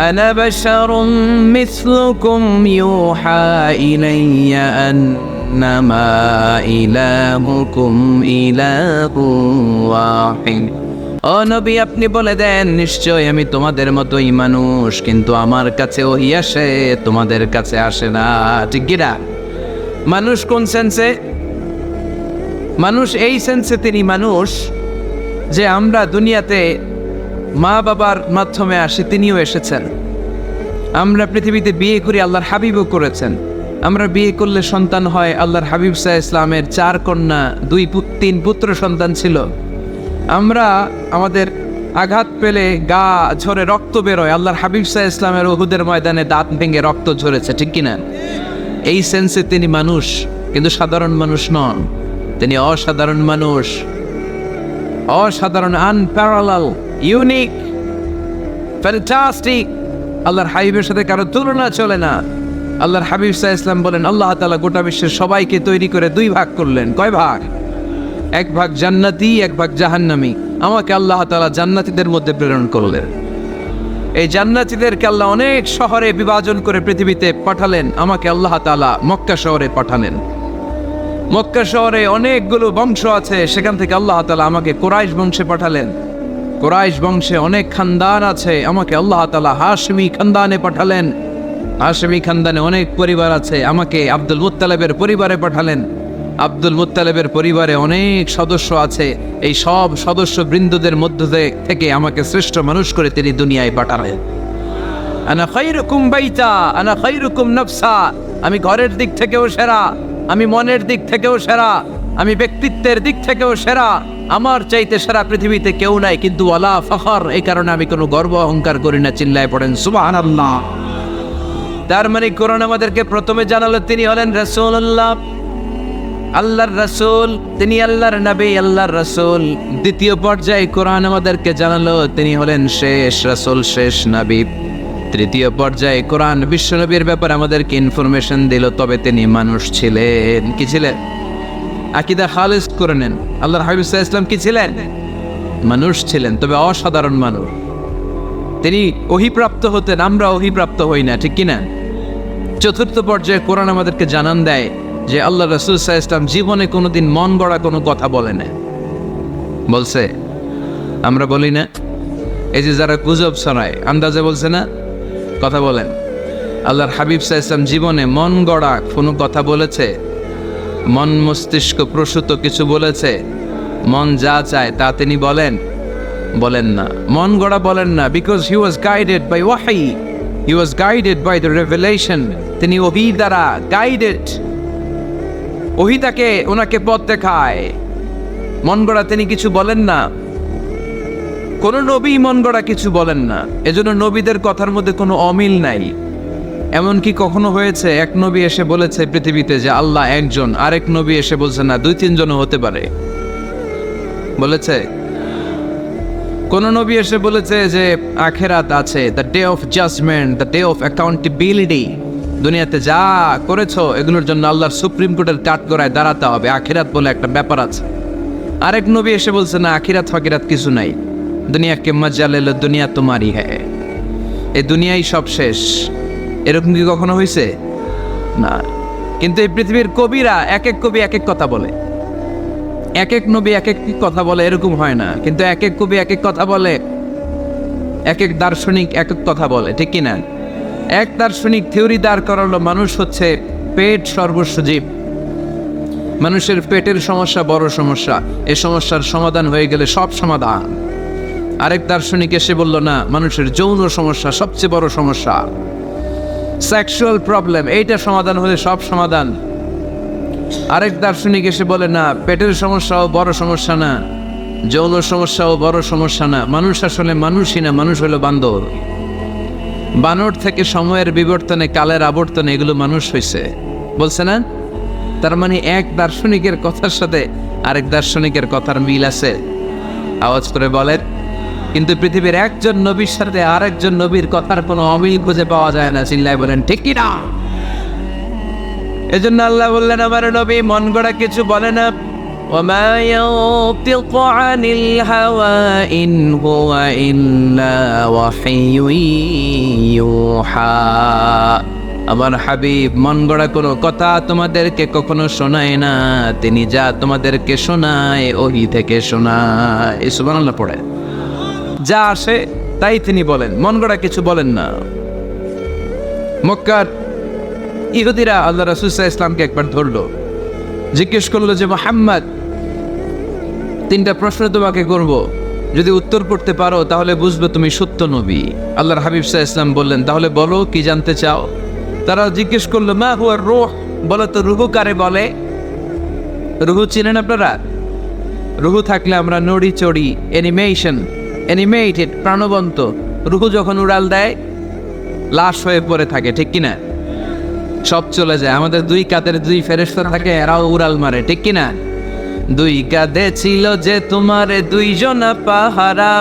আনা বাশারুম মিসলুকুম ইউহা ইলাইয়া আন্নামা ইলাহুকুম ইলাহুন ওয়াহিদ। ও নবী, আপনি বলে দেন, নিশ্চয় আমি তোমাদের মতোই মানুষ, কিন্তু আমার কাছে ওহী আসে, তোমাদের কাছে আসে না, ঠিক কিনা? মানুষ কোন সেন্সে? মানুষ এই সেন্সে তিনি মানুষ যে আমরা দুনিয়াতে মা বাবার মাধ্যমে আসি, তিনিও এসেছেন। আমরা পৃথিবীতে বিয়ে করি, আল্লাহর হাবিবও করেছেন। আমরা বিয়ে করলে সন্তান হয়, আল্লাহর হাবিব সাল্লাল্লাহু আলাইহি ওয়াসাল্লামের 4 কন্যা, 3 পুত্র সন্তান ছিল। আমরা আমাদের আঘাত পেলে গা ঝরে রক্ত বেরোয়, আল্লাহর হাবিব সাল্লাল্লাহু আলাইহি ওয়াসাল্লামের উহুদের ময়দানে দাঁত ভেঙে রক্ত ঝরেছে, ঠিক কিনা? এই সেন্সে তিনি মানুষ, কিন্তু সাধারণ মানুষ নন, তিনি অসাধারণ মানুষ, অসাধারণ, আনপ্যারালাল, ইউনিক, ফ্যান্টাস্টিক। আল্লাহর হাবিবের সাথে কারো তুলনা চলে না। আল্লাহর হাবিব সাল্লাল্লাহু আলাইহি ওয়াসাল্লাম বলেন, আল্লাহ তাআলা গোটা বিশ্বের সবাইকে তৈরি করে 2 ভাগ করলেন। কয় ভাগ? 1 ভাগ জান্নাতি, 1 ভাগ জাহান্নামী। আমাকে আল্লাহ তাআলা জান্নাতীদের মধ্যে প্রেরণ করলেন। এই জান্নাতীদেরকে আল্লাহ অনেক শহরে বিভাজন করে পৃথিবীতে পাঠালেন, আমাকে আল্লাহ তাআলা মক্কা শহরে পাঠালেন। মক্কা শহরে অনেকগুলো বংশ আছে, সেখান থেকে আল্লাহ তাআলা আমাকে কুরাইশ বংশে পাঠালেন। কুরাইশ বংশে অনেক খানদান আছে, আমাকে আল্লাহ তাআলা হাশমি খানদানে পাঠালেন। হাশমি খানদানে অনেক পরিবার আছে, আমাকে আব্দুল মুত্তালিবের পরিবারে পাঠালেন। আব্দুল মুত্তালিবের পরিবারে অনেক সদস্য আছে, এই সব সদস্য বৃন্দদের মধ্য থেকে আমাকে শ্রেষ্ঠ মানুষ করে তিনি দুনিয়ায় পাঠালেন। আনা খায়রুকুম বাইতা আনা খায়রুকুম নাফসা, আমি ঘরের দিক থেকেও সেরা, আমি মনের দিক থেকেও সেরা, আমি ব্যক্তিত্বের দিক থেকেও সেরা, আমার চাইতে সেরা পৃথিবীতে কেউ নাই, কিন্তু ওয়ালা ফখর, এই কারণে আমি কোনো গর্ব অহংকার করি না। চিল্লায় পড়েন সুবহানাল্লাহ। তার মানে কোরআন আমাদেরকে প্রথমে জানালো তিনি হলেন রাসূলুল্লাহ, আল্লাহর রাসূল, তিনি আল্লাহর নবী, আল্লাহর রাসূল। দ্বিতীয় পর্যায়ে কোরআন আমাদেরকে জানালো তিনি হলেন শেষ রাসূল, শেষ নবী। তৃতীয় পর্যায়ে কোরআন বিশ্বনবীর ব্যাপারে আমাদেরকে ইনফরমেশন দিল, তবে তিনি মানুষ ছিলেন। কি ছিলেন? আকীদা খালিস করে নেন। আল্লাহর হাবিব সাল্লাল্লাহু আলাইহি ওয়াসাল্লাম কি ছিলেন? মানুষ ছিলেন, তবে অসাধারণ মানুষ। তিনি ওহীপ্রাপ্ত হতেন, আমরা ওহীপ্রাপ্ত হই না, ঠিক কিনা? চতুর্থ পর্যায়ে কোরআন আমাদেরকে জানান দেয় যে আল্লাহ রাসূল সাল্লাল্লাহু আলাইহি ওয়াসাল্লাম জীবনে কোনোদিন মন গড়া কোনো কথা বলে না। বলছে? আমরা বলি না? এই যে যারা গুজব ছড়ায়, আন্দাজে বলছে না, কথা বলেন। আল্লাহর হাবিব সাল্লাল্লাহু আলাইহি ওয়াসাল্লাম জীবনে মন গড়া কোনো কথা বলেছে? মন মস্তিষ্ক প্রসূত কিছু বলেছে? মন যা চায় তা তিনি বলেন না। মন গড়া বলেন না, because he was guided by ওয়াহি, he was guided by the revelation. তিনি ওহী দ্বারা গাইডেড, ওহী তাকে ওনাকে পথ দেখায়। মন গড়া তিনি কিছু বলেন না, কোন নবী মন গড়া কিছু বলেন না। এজন্য নবীদের কথার মধ্যে কোনো অমিল নাই। এমনকি কখনো হয়েছে এক নবী এসে বলেছে পৃথিবীতে যে আল্লাহ একজন, আরেক নবী এসে বলছে না 2-3 জনও হতে পারে? বলেছে? কোন নবী এসে বলেছে যে আখিরাত আছে, the day of judgment, the day of accountability, দুনিয়াতে যা করেছো এগুলোর জন্য আল্লাহর সুপ্রিম কোর্টের কাঠগড়ায় দাঁড়াতে হবে, আখিরাত বলে একটা ব্যাপার আছে? আরেক নবী এসে বলছে না, আখিরাত ফাকিরাত কিছু নাই, দুনিয়া কে মজা লে লো, দুনিয়া তোমারই হ্যায়, এই দুনিয়াই সব শেষ। এরকম কি কখনো হয়েছে? না। কিন্তু এই পৃথিবীর কবিরা এক এক কবি এক এক কথা বলে, এক এক নবী এক এক কথা বলে, এরকম হয় না। কিন্তু এক এক কবি এক এক কথা বলে, এক এক দার্শনিক এক এক কথা বলে, ঠিক কিনা? এক দার্শনিক থিওরি দাঁড় করালো, মানুষ হচ্ছে পেট সর্বস্ব জীব, মানুষের পেটের সমস্যা বড় সমস্যা, এই সমস্যার সমাধান হয়ে গেলে সব সমাধান। আরেক দার্শনিক এসে বলল না, মানুষের যৌন সমস্যা সবচেয়ে বড় সমস্যা, সেক্সুয়াল প্রবলেম, এইটা সমাধান হলে সব সমাধান। আরেক দার্শনিক এসে বলে না, পেটের সমস্যাও বড় সমস্যা না, যৌন সমস্যাও বড় সমস্যা না, মানুষ আসলে মানুষই না, মানুষ হলো বান্দর। বানর থেকে সময়ের বিবর্তনে, কালের আবর্তনে এগুলো মানুষ হয়েছে, বলছে না? তার মানে এক দার্শনিকের কথার সাথে আরেক দার্শনিকের কথার মিল আছে, আওয়াজ করে বলেন। কিন্তু পৃথিবীর একজন নবীর সাথে আরেকজন নবীর কথার কোনো অমিল খুঁজে পাওয়া যায় না, চিল্লায় বলেন ঠিক কি না? এজন্য আল্লাহ বললেন আমার নবী মন গড়া কিছু বলে না। ওমা ইয়ানতিকু আনিল হাওয়া ইন হুয়া ইল্লা ওয়াহিয়ুন ইউহা। আমার হাবিব মন গড়া কোনো কথা তোমাদেরকে কখনো শোনায় না, তিনি যা তোমাদেরকে শোনায় ওহী থেকে শোনায়। সুবহানাল্লাহ পড়ে, যা আসে তাই তিনি বলেন, মন গড়া কিছু বলেন না। মক্কার ইহুদিরা আল্লাহ রাসূল সাল্লাল্লাহু আলাইহি ওয়াসাল্লামকে একবার ধরলো, জিজ্ঞেস করলো যে মুহাম্মদ, 3টা প্রশ্ন তোমাকে করব, যদি উত্তর করতে পারো তাহলে বুঝবে তুমি সত্য নবী। আল্লাহর হাবিব সাল্লাল্লাহু আলাইহি ওয়াসাল্লাম বললেন, তাহলে বলো কি জানতে চাও? তারা জিজ্ঞেস করলো মা হুয়া রূহ, বলো তো রূহ কারে বলে? রূহ চিনেন আপনারা? রূহ থাকলে আমরা নড়ি চড়ি, অ্যানিমেটেড, প্রাণবন্ত। রূহ যখন উড়াল দেয় লাশ হয়ে পড়ে থাকে, ঠিক কিনা? সব চলে যায়। আমাদের 2 কাঁধের 2 ফেরেশতা থাকে, এরাও উড়াল মারে, ঠিক কিনা? 2 কাঁধে ছিল যে তোমারে 2 জনা পাহারা,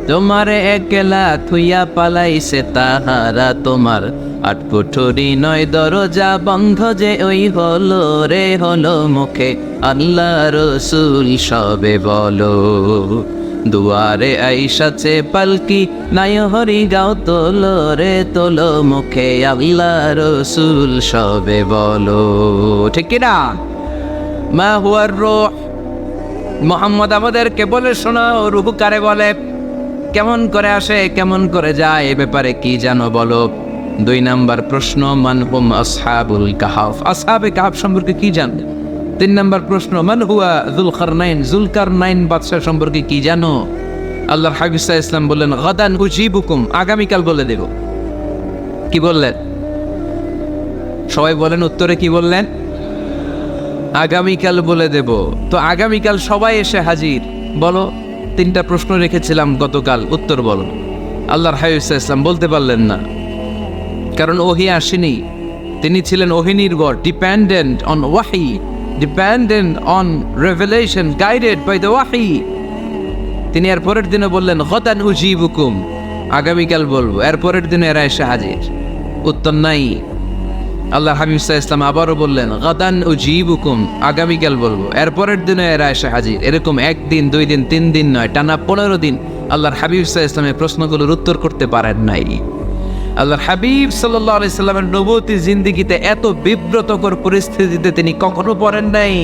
তোমারে একলা থুইয়া পালাইছে তাহারা, তোমার 8 কুঠুরি 9 দরজা বন্ধ যে ওই হলো রে হলো মুখে আল্লাহ রসুল সবে বলো, দুয়ারে আইসাছে পালকি নাই হরি গাও তোলো রে তোলো মুখে আল্লাহ রসুল সবে বলো, ঠিক কিনা? মা হুয়ার রূহ, মুহাম্মদ আমাদেরকে বলে শোনাও রূহ কারে বলে, কেমন করে আসে, কেমন করে যায়, এ ব্যাপারে কি জানো বলো। 2 নাম্বার প্রশ্ন, মান হুম আসহাবুল কাহফ, আসহাবে কাহফ সম্পর্কে কি জানো? 3 নাম্বার প্রশ্ন, মান হুয়া যুলকারনাইন বাদশা সম্পর্কে কি জানো? আল্লাহর হাবিব সাল্লাল্লাহু আলাইহি ওয়াসাল্লাম বললেন গাদান উজিবুকুম, আগামীকাল বলে দেব। কি বললেন? সবাই বলেন উত্তরে কি বললেন? আগামীকাল বলে দেব। তো আগামীকাল সবাই এসে হাজির, বলো 3টা প্রশ্ন রেখেছিলাম গতকাল, উত্তর বলো। আল্লাহর হাবিব সাল্লাল্লাহু আলাইহি ওয়াসাল্লাম বলতে পারলেন না, কারণ ওহী আসেনি। তিনি ছিলেন ওহী নির্ভর, ডিপেন্ডেন্ট অন ওয়াহি, dependent on revelation, guided by the ওয়াহি। তিনি এর পরের দিনে বললেন গাদান উজিবুকুম, আগামীকাল বলবো। এর পরের দিনে এরা এসে হাজির, উত্তর নাই। আল্লাহ হাবিব সাল্লাল্লাহু আলাইহি ওয়াসাল্লাম আবারও বললেন, গাদান উজিবুকুম, আগামীকাল বলবো। এরপরের দিনে এরা এসে হাজির। এরকম একদিন, 2 দিন, 3 দিন নয়, টানা 15 দিন আল্লাহর হাবিব সাল্লাল্লাহু আলাইহি ওয়াসাল্লামের প্রশ্নগুলোর উত্তর করতে পারেন নাই। আল্লাহর হাবিব সাল্লাল্লাহু আলাইহি সাল্লামের নবুয়তি জিন্দেগিতে এত বিব্রতকর পরিস্থিতিতে তিনি কখনো পড়েন নাই।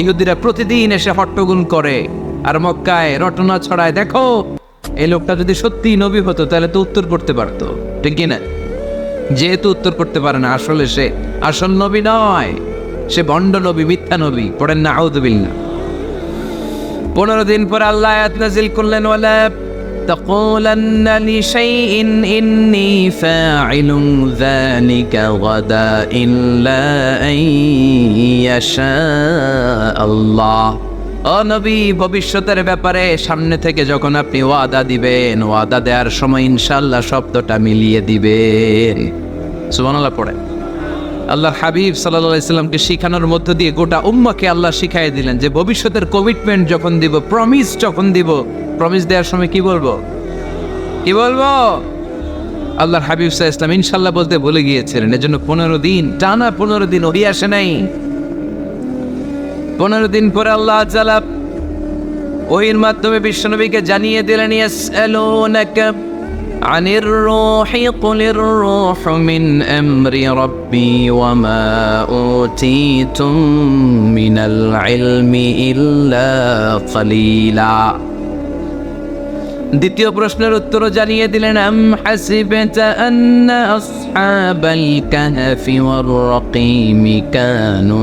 ইহুদিরা প্রতিদিন এসে হট্টগোল করে আর মক্কায় রটনা ছড়ায়, দেখো এই লোকটা যদি সত্যি নবী হতো তাহলে তো উত্তর করতে পারতো, ঠিক কি না? যেহেতু উত্তর করতে পারে না, আসলে সে আসল নবী নয়, সে ভণ্ড নবী, মিথ্যা নবী। পড়েন না আউযুবিল্লাহ। 15 দিন পরে আল্লাহ আয়াত নাযিল করলেন, ওয়ালা তাকুলান্না লিশাইইন ইন্নী ফাইলুন যালিকা গাদা ইল্লা আইয়াশা আল্লাহ। ও নবী, ভবিষ্যতের ব্যাপারে সামনে থেকে যখন আপনি ওয়াদা দিবেন, ওয়াদা দেওয়ার সময় ইনশাআল্লাহ শব্দটা মিলিয়ে দিবেন। সুবহানাল্লাহ পড়ে। আল্লাহর হাবিব সাল্লাল্লাহু আলাইহি সাল্লামকে শিখানোর মধ্য দিয়ে গোটা উম্মাহকে আল্লাহ শিখাই দিলেন যে ভবিষ্যতের কমিটমেন্ট যখন দিব, প্রমিস যখন দিব, প্রমিস দেওয়ার সময় কি বলবো? কি বলবো? আল্লাহর হাবিব সাল্লাল্লাহু আলাইহি সাল্লাম ইনশাআল্লাহ বলতে ভুলে গিয়েছিলেন। এজন্য 15 দিন, টানা 15 দিন ওহী আসে নাই। 15 দিন পরে আল্লাহ তাআলা ওহীর মাধ্যমে বিশ্বনবীকে জানিয়ে দিলেন, ইয়াসআলুনাকা আনির রূহি কুলির রূহু মিন আমরি রাব্বি ওয়া মা উতীতুম মিনাল ইলমি ইল্লা কালিলা। দ্বিতীয় প্রশ্নের উত্তরও জানিয়ে দিলেন, আম হাসিবতা আন্না আসহাবাল কাহফি ওয়ার রাকিমি কানু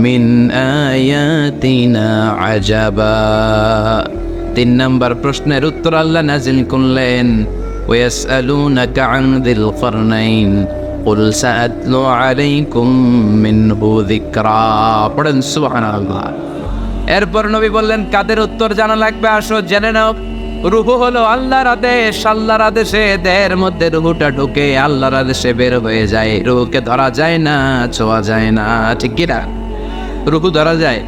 মিন আয়াতিনা আজাবা। 3 নম্বর প্রশ্নের উত্তর আল্লাহ নাযিল করলেন, ওয়াসআলুনাকা আন যিল কারনাইন কুল সাআতলু আলাইকুম মিনহু যিকরা। পড়েন সুবহানাল্লাহ। এরপর নবী বললেন, কাদের উত্তর জানা লাগবে? আসো জেনে নাও। রূহ হলো আল্লাহর আদেশ। আল্লাহর আদেশে দেহের মধ্যে রূহটা ঢুকে আল্লাহর আদেশে বের হয়ে যায়। রূহকে ধরা যায় না, ছোঁয়া যায় না, ঠিক কি না? রূহ ধরা যায়,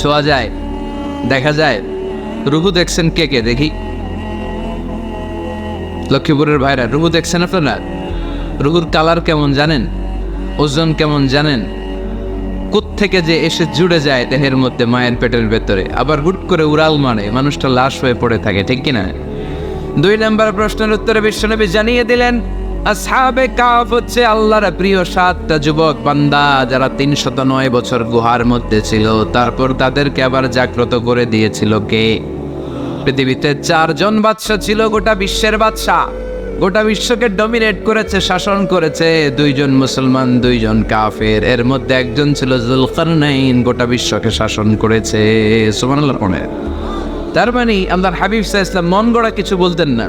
ছোঁয়া যায়, দেখা যায়। রূহ দেখছেন কে কে? দেখি লক্ষ্মীপুরের ভাইরা, রূহ দেখছেন আপনারা? রূহুর কালার কেমন জানেন? ওজন কেমন জানেন? কোত্থেকে যে এসে জুড়ে যায় দেহের মধ্যে, মায়ের পেটের ভেতরে, আবার হুট করে উড়াল মারে, মানুষটা লাশ হয়ে পড়ে থাকে, ঠিক কিনা? 2 নম্বর প্রশ্নের উত্তরে বিশ্বনবী জানিয়ে দিলেন, আসহাবে কাহফ হচ্ছে আল্লাহর প্রিয় 7টা যুবক বান্দা যারা 309 বছর গুহার মধ্যে ছিল। তারপর তাদেরকে আবার জাগ্রত করে দিয়েছিল কে? পৃথিবীতে 4 জন বাদশা ছিল, গোটা বিশ্বের বাদশা, গোটা বিশ্বকে ডমিনেট করেছে, শাসন করেছে। 2 জন মুসলমান, 2 জন কাফের। এর মধ্যে একজন ছিল যুলকারনাইন, গোটা বিশ্বকে শাসন করেছে। সুবহানাল্লাহ পড়ে। তার মানে আল্লাহর হাবিব সাল্লাল্লাহু আলাইহি ওয়াসাল্লাম মন গড়া কিছু বলতেন না।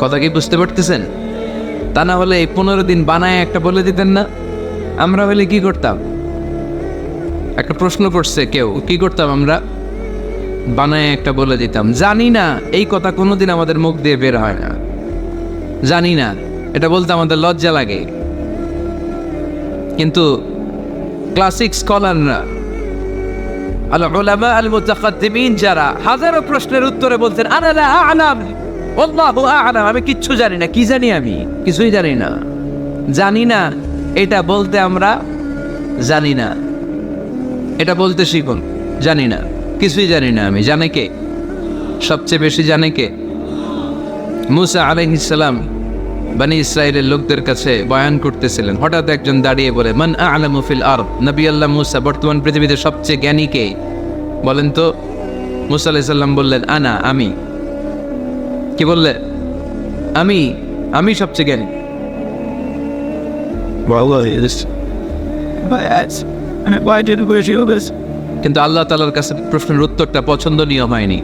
কথা কি বুঝতে পারতেছেন? তা না হলে এই 15 দিন বানায় একটা বলে দিতেন না? আমরা হলে কি করতাম? একটা প্রশ্ন করছে কেউ, কি করতাম আমরা? বানায় একটা বলে দিতাম। জানি না, এই কথা কোনোদিন আমাদের মুখ দিয়ে বের হয় না। জানি না, এটা বলতে আমাদের লজ্জা লাগে। কিন্তু ক্লাসিক স্কলাররা, আল উলামা আল মুতাকাদ্দিমিন, যারা হাজারো প্রশ্নের উত্তরে বলতেন, আনা লা আ'লাম আল্লাহু আ'লাম, আমি কিচ্ছু জানি না। কি জানি? আমি কিছুই জানি না। জানি না এটা বলতে আমরা জানি না, এটা বলতে শিখুন। জানি না, কিছুই জানি না আমি। জানে কে? সবচেয়ে বেশি জানে কে? মুসা আলাইহিস সালাম বনি ইসরাইলের লোকদের কাছে বয়ান করতেছিলেন। হঠাৎ একজন দাঁড়িয়ে বলে, মান আ'লামু ফিল আরদ। নবী আল্লাহ মুসা, বর্তমান পৃথিবীতে সবচেয়ে জ্ঞানী কে বলেন তো? মুসা আলাইহিস সালাম বললেন, আনা, আমি। কি বললে? আমি সবচেয়ে জ্ঞানী। কিন্তু আল্লাহ তাআলার কাছে প্রশ্নের উত্তরটা পছন্দনীয় হয়নি।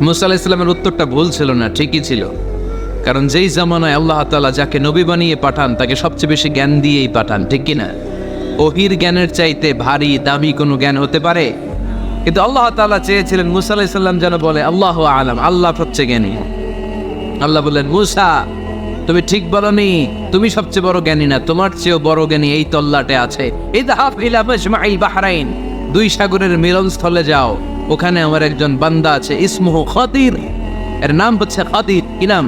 মুসা আলাইহিস সালামের উত্তরটা ভুল ছিল না, ঠিকই ছিল। কারণ যেই জামানায় আল্লাহ তাআলা যাকে নবী বানিয়ে পাঠান তাকে সবচেয়ে বেশি জ্ঞান দিয়েই পাঠান, ঠিক কিনা? ওহির জ্ঞানের চাইতে ভারী দামি কোনো জ্ঞান হতে পারে? কিন্তু আল্লাহ তাআলা চেয়েছিলেন মুসা আলাইহিস সালাম যেন বলে, আল্লাহু আ'লাম, আল্লাহ সবচেয়ে জ্ঞানী। আল্লাহ বললেন, মুসা তুমি ঠিক বলনি, তুমি সবচেয়ে বড় জ্ঞানী না, তোমার চেয়েও বড় জ্ঞানী এই তল্লাটে আছে। ইযহাব ইলা মাজমাইল বাহরাইন, 2 সাগরের মিলনস্থলে যাও, ওখানে আমার একজন বান্দা আছে, ইসমুহু খাদির, এর নাম হচ্ছে খাদির। কি নাম?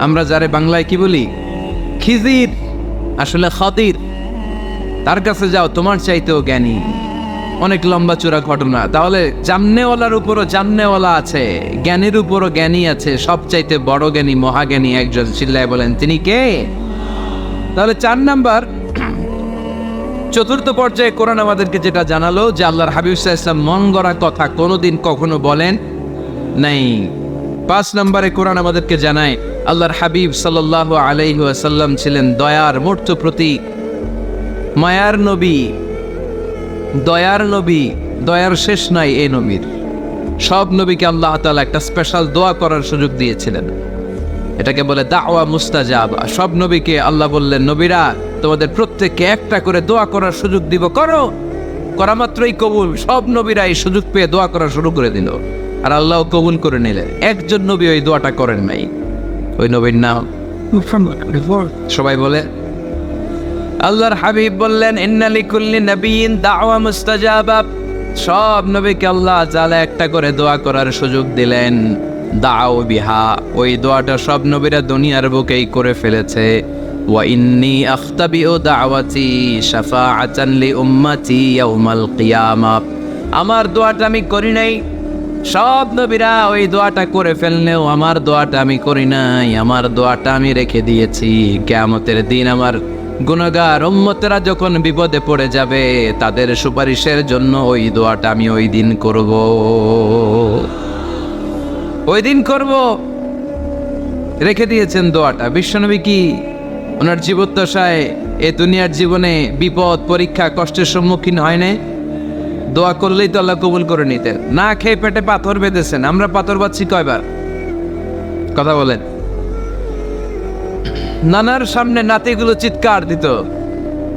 আমরা যারে বাংলায় কি বলি? খিজির। আসলে খাদির, তার কাছে যাও, তোমার চাইতেও জ্ঞানী। অনেক লম্বা চূড়া ঘটনা। তাহলে জান্নেওয়ালার উপরও জান্নেওয়ালা আছে, জ্ঞানীর উপরও জ্ঞানী আছে, সবচাইতে বড় জ্ঞানী মহাজ্ঞানী একজন, চিল্লায় বলেন তিনি কে? তাহলে 4 নাম্বার, চতুর্থ পর্যায়ে কোরআন আমাদেরকে যেটা জানালো যে আল্লাহর হাবিব সাল্লাল্লাহু আলাইহি ওয়াসাল্লাম মন গড়া কথা কোনোদিন কখনো বলেন নাই। 5 নম্বরে কোরআন আমাদেরকে জানায় আল্লাহর হাবিব সাল্লাল্লাহু আলাইহি ওয়াসাল্লাম ছিলেন দয়ার মূর্ত প্রতীক, মায়ার নবী, দয়ার নবী, দয়ার শেষ নাই এই নবীর। সব নবীকে আল্লাহ তাআলা একটা স্পেশাল দোয়া করার সুযোগ দিয়েছিলেন, এটাকে বলে দাওয়া মুস্তাজাবা। সব নবীকে আল্লাহ বললেন, নবীরা তোমাদের প্রত্যেককে একটা করে দোয়া করার সুযোগ দিব, করো, করা মাত্রই কবুল। সব নবীরা এই সুযোগ পেয়ে দোয়া করা শুরু করে দিল, আর আল্লাহ কবুল করে নিলেন। একজন নবী ওই দোয়াটা করেন নাই। ওই নবীর নাম সবাই বলে, আল্লাহর হাবিব বললেন ইন্না লিকুল্লি নাবিয়্যিন দাওয়া মুস্তাজাবা। সব নবীকে আল্লাহ তাআলা একটা করে দোয়া করার সুযোগ দিলেন, দাও বিহা। ওই দোয়াটা সব নবীরা দুনিয়ার বুকেই করে ফেলেছে। ওয়া ইন্নী আখতাবিউ দাওয়াতি শাফাআতান লি উম্মতি ইয়াউমাল কিয়ামাহ। আমার দোয়াটা আমি করি নাই, সব নবীরা ওই দোয়াটা করে ফেললেও আমার দোয়াটা আমি করি নাই। আমার দোয়াটা আমি রেখে দিয়েছি, কিয়ামতের দিন আমার গুনাহগার উম্মতেরা যখন বিপদে পড়ে যাবে তাদের সুপারিশের জন্য ওই দোয়াটা আমি ওই দিন করব, ওই দিন করব। রেখে দিয়েছেন দোয়াটা। বিশ্বনবী কি ওনার জীবদ্দশায় এ দুনিয়ার জীবনে বিপদ পরীক্ষা কষ্টের সম্মুখীন হয় না? দোয়া করলেই তো আল্লাহ কবুল করে নিতেন। না খেয়ে পেটে পাথর বেঁধেছেন, আমরা পাথর বাচ্ছি কয়বার? কথা বলেন। নানার সামনে নাতিগুলো চিৎকার দিত,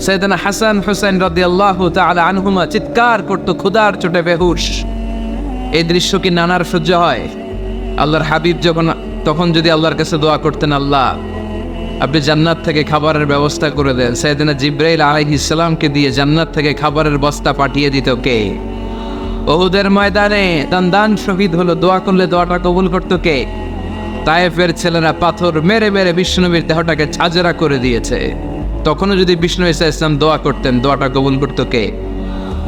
সাইয়েদনা হাসান হুসাইন রাদিয়াল্লাহু তাআলা আনহুমা চিৎকার করত ক্ষুধার চোটে বেহুশ। এই দৃশ্য কি নানার সহ্য হয়? আল্লাহর হাবিব তখন যদি আল্লাহর কাছে দোয়া করতেন, আল্লাহ আপনি জান্নাত থেকে খাবারের ব্যবস্থা করে দেন, সাইয়েদনা জিবরাইল আলাইহিস সালামকে দিয়ে জান্নাত থেকে খাবারের বস্তা পাঠিয়ে দিত কে? উহুদের ময়দানে দান শহীদ হলো, দোয়া করলে দোয়াটা কবুল করতো কে? তায়েফের ছেলেরা পাথর মেরে মেরে বিষ্ণুনবীর দেহটাকে ছাজরা করে দিয়েছে, তখনও যদি বিষ্ণু ঈসা ইসলাম দোয়া করতেন দোয়াটা কবুল করতো কে?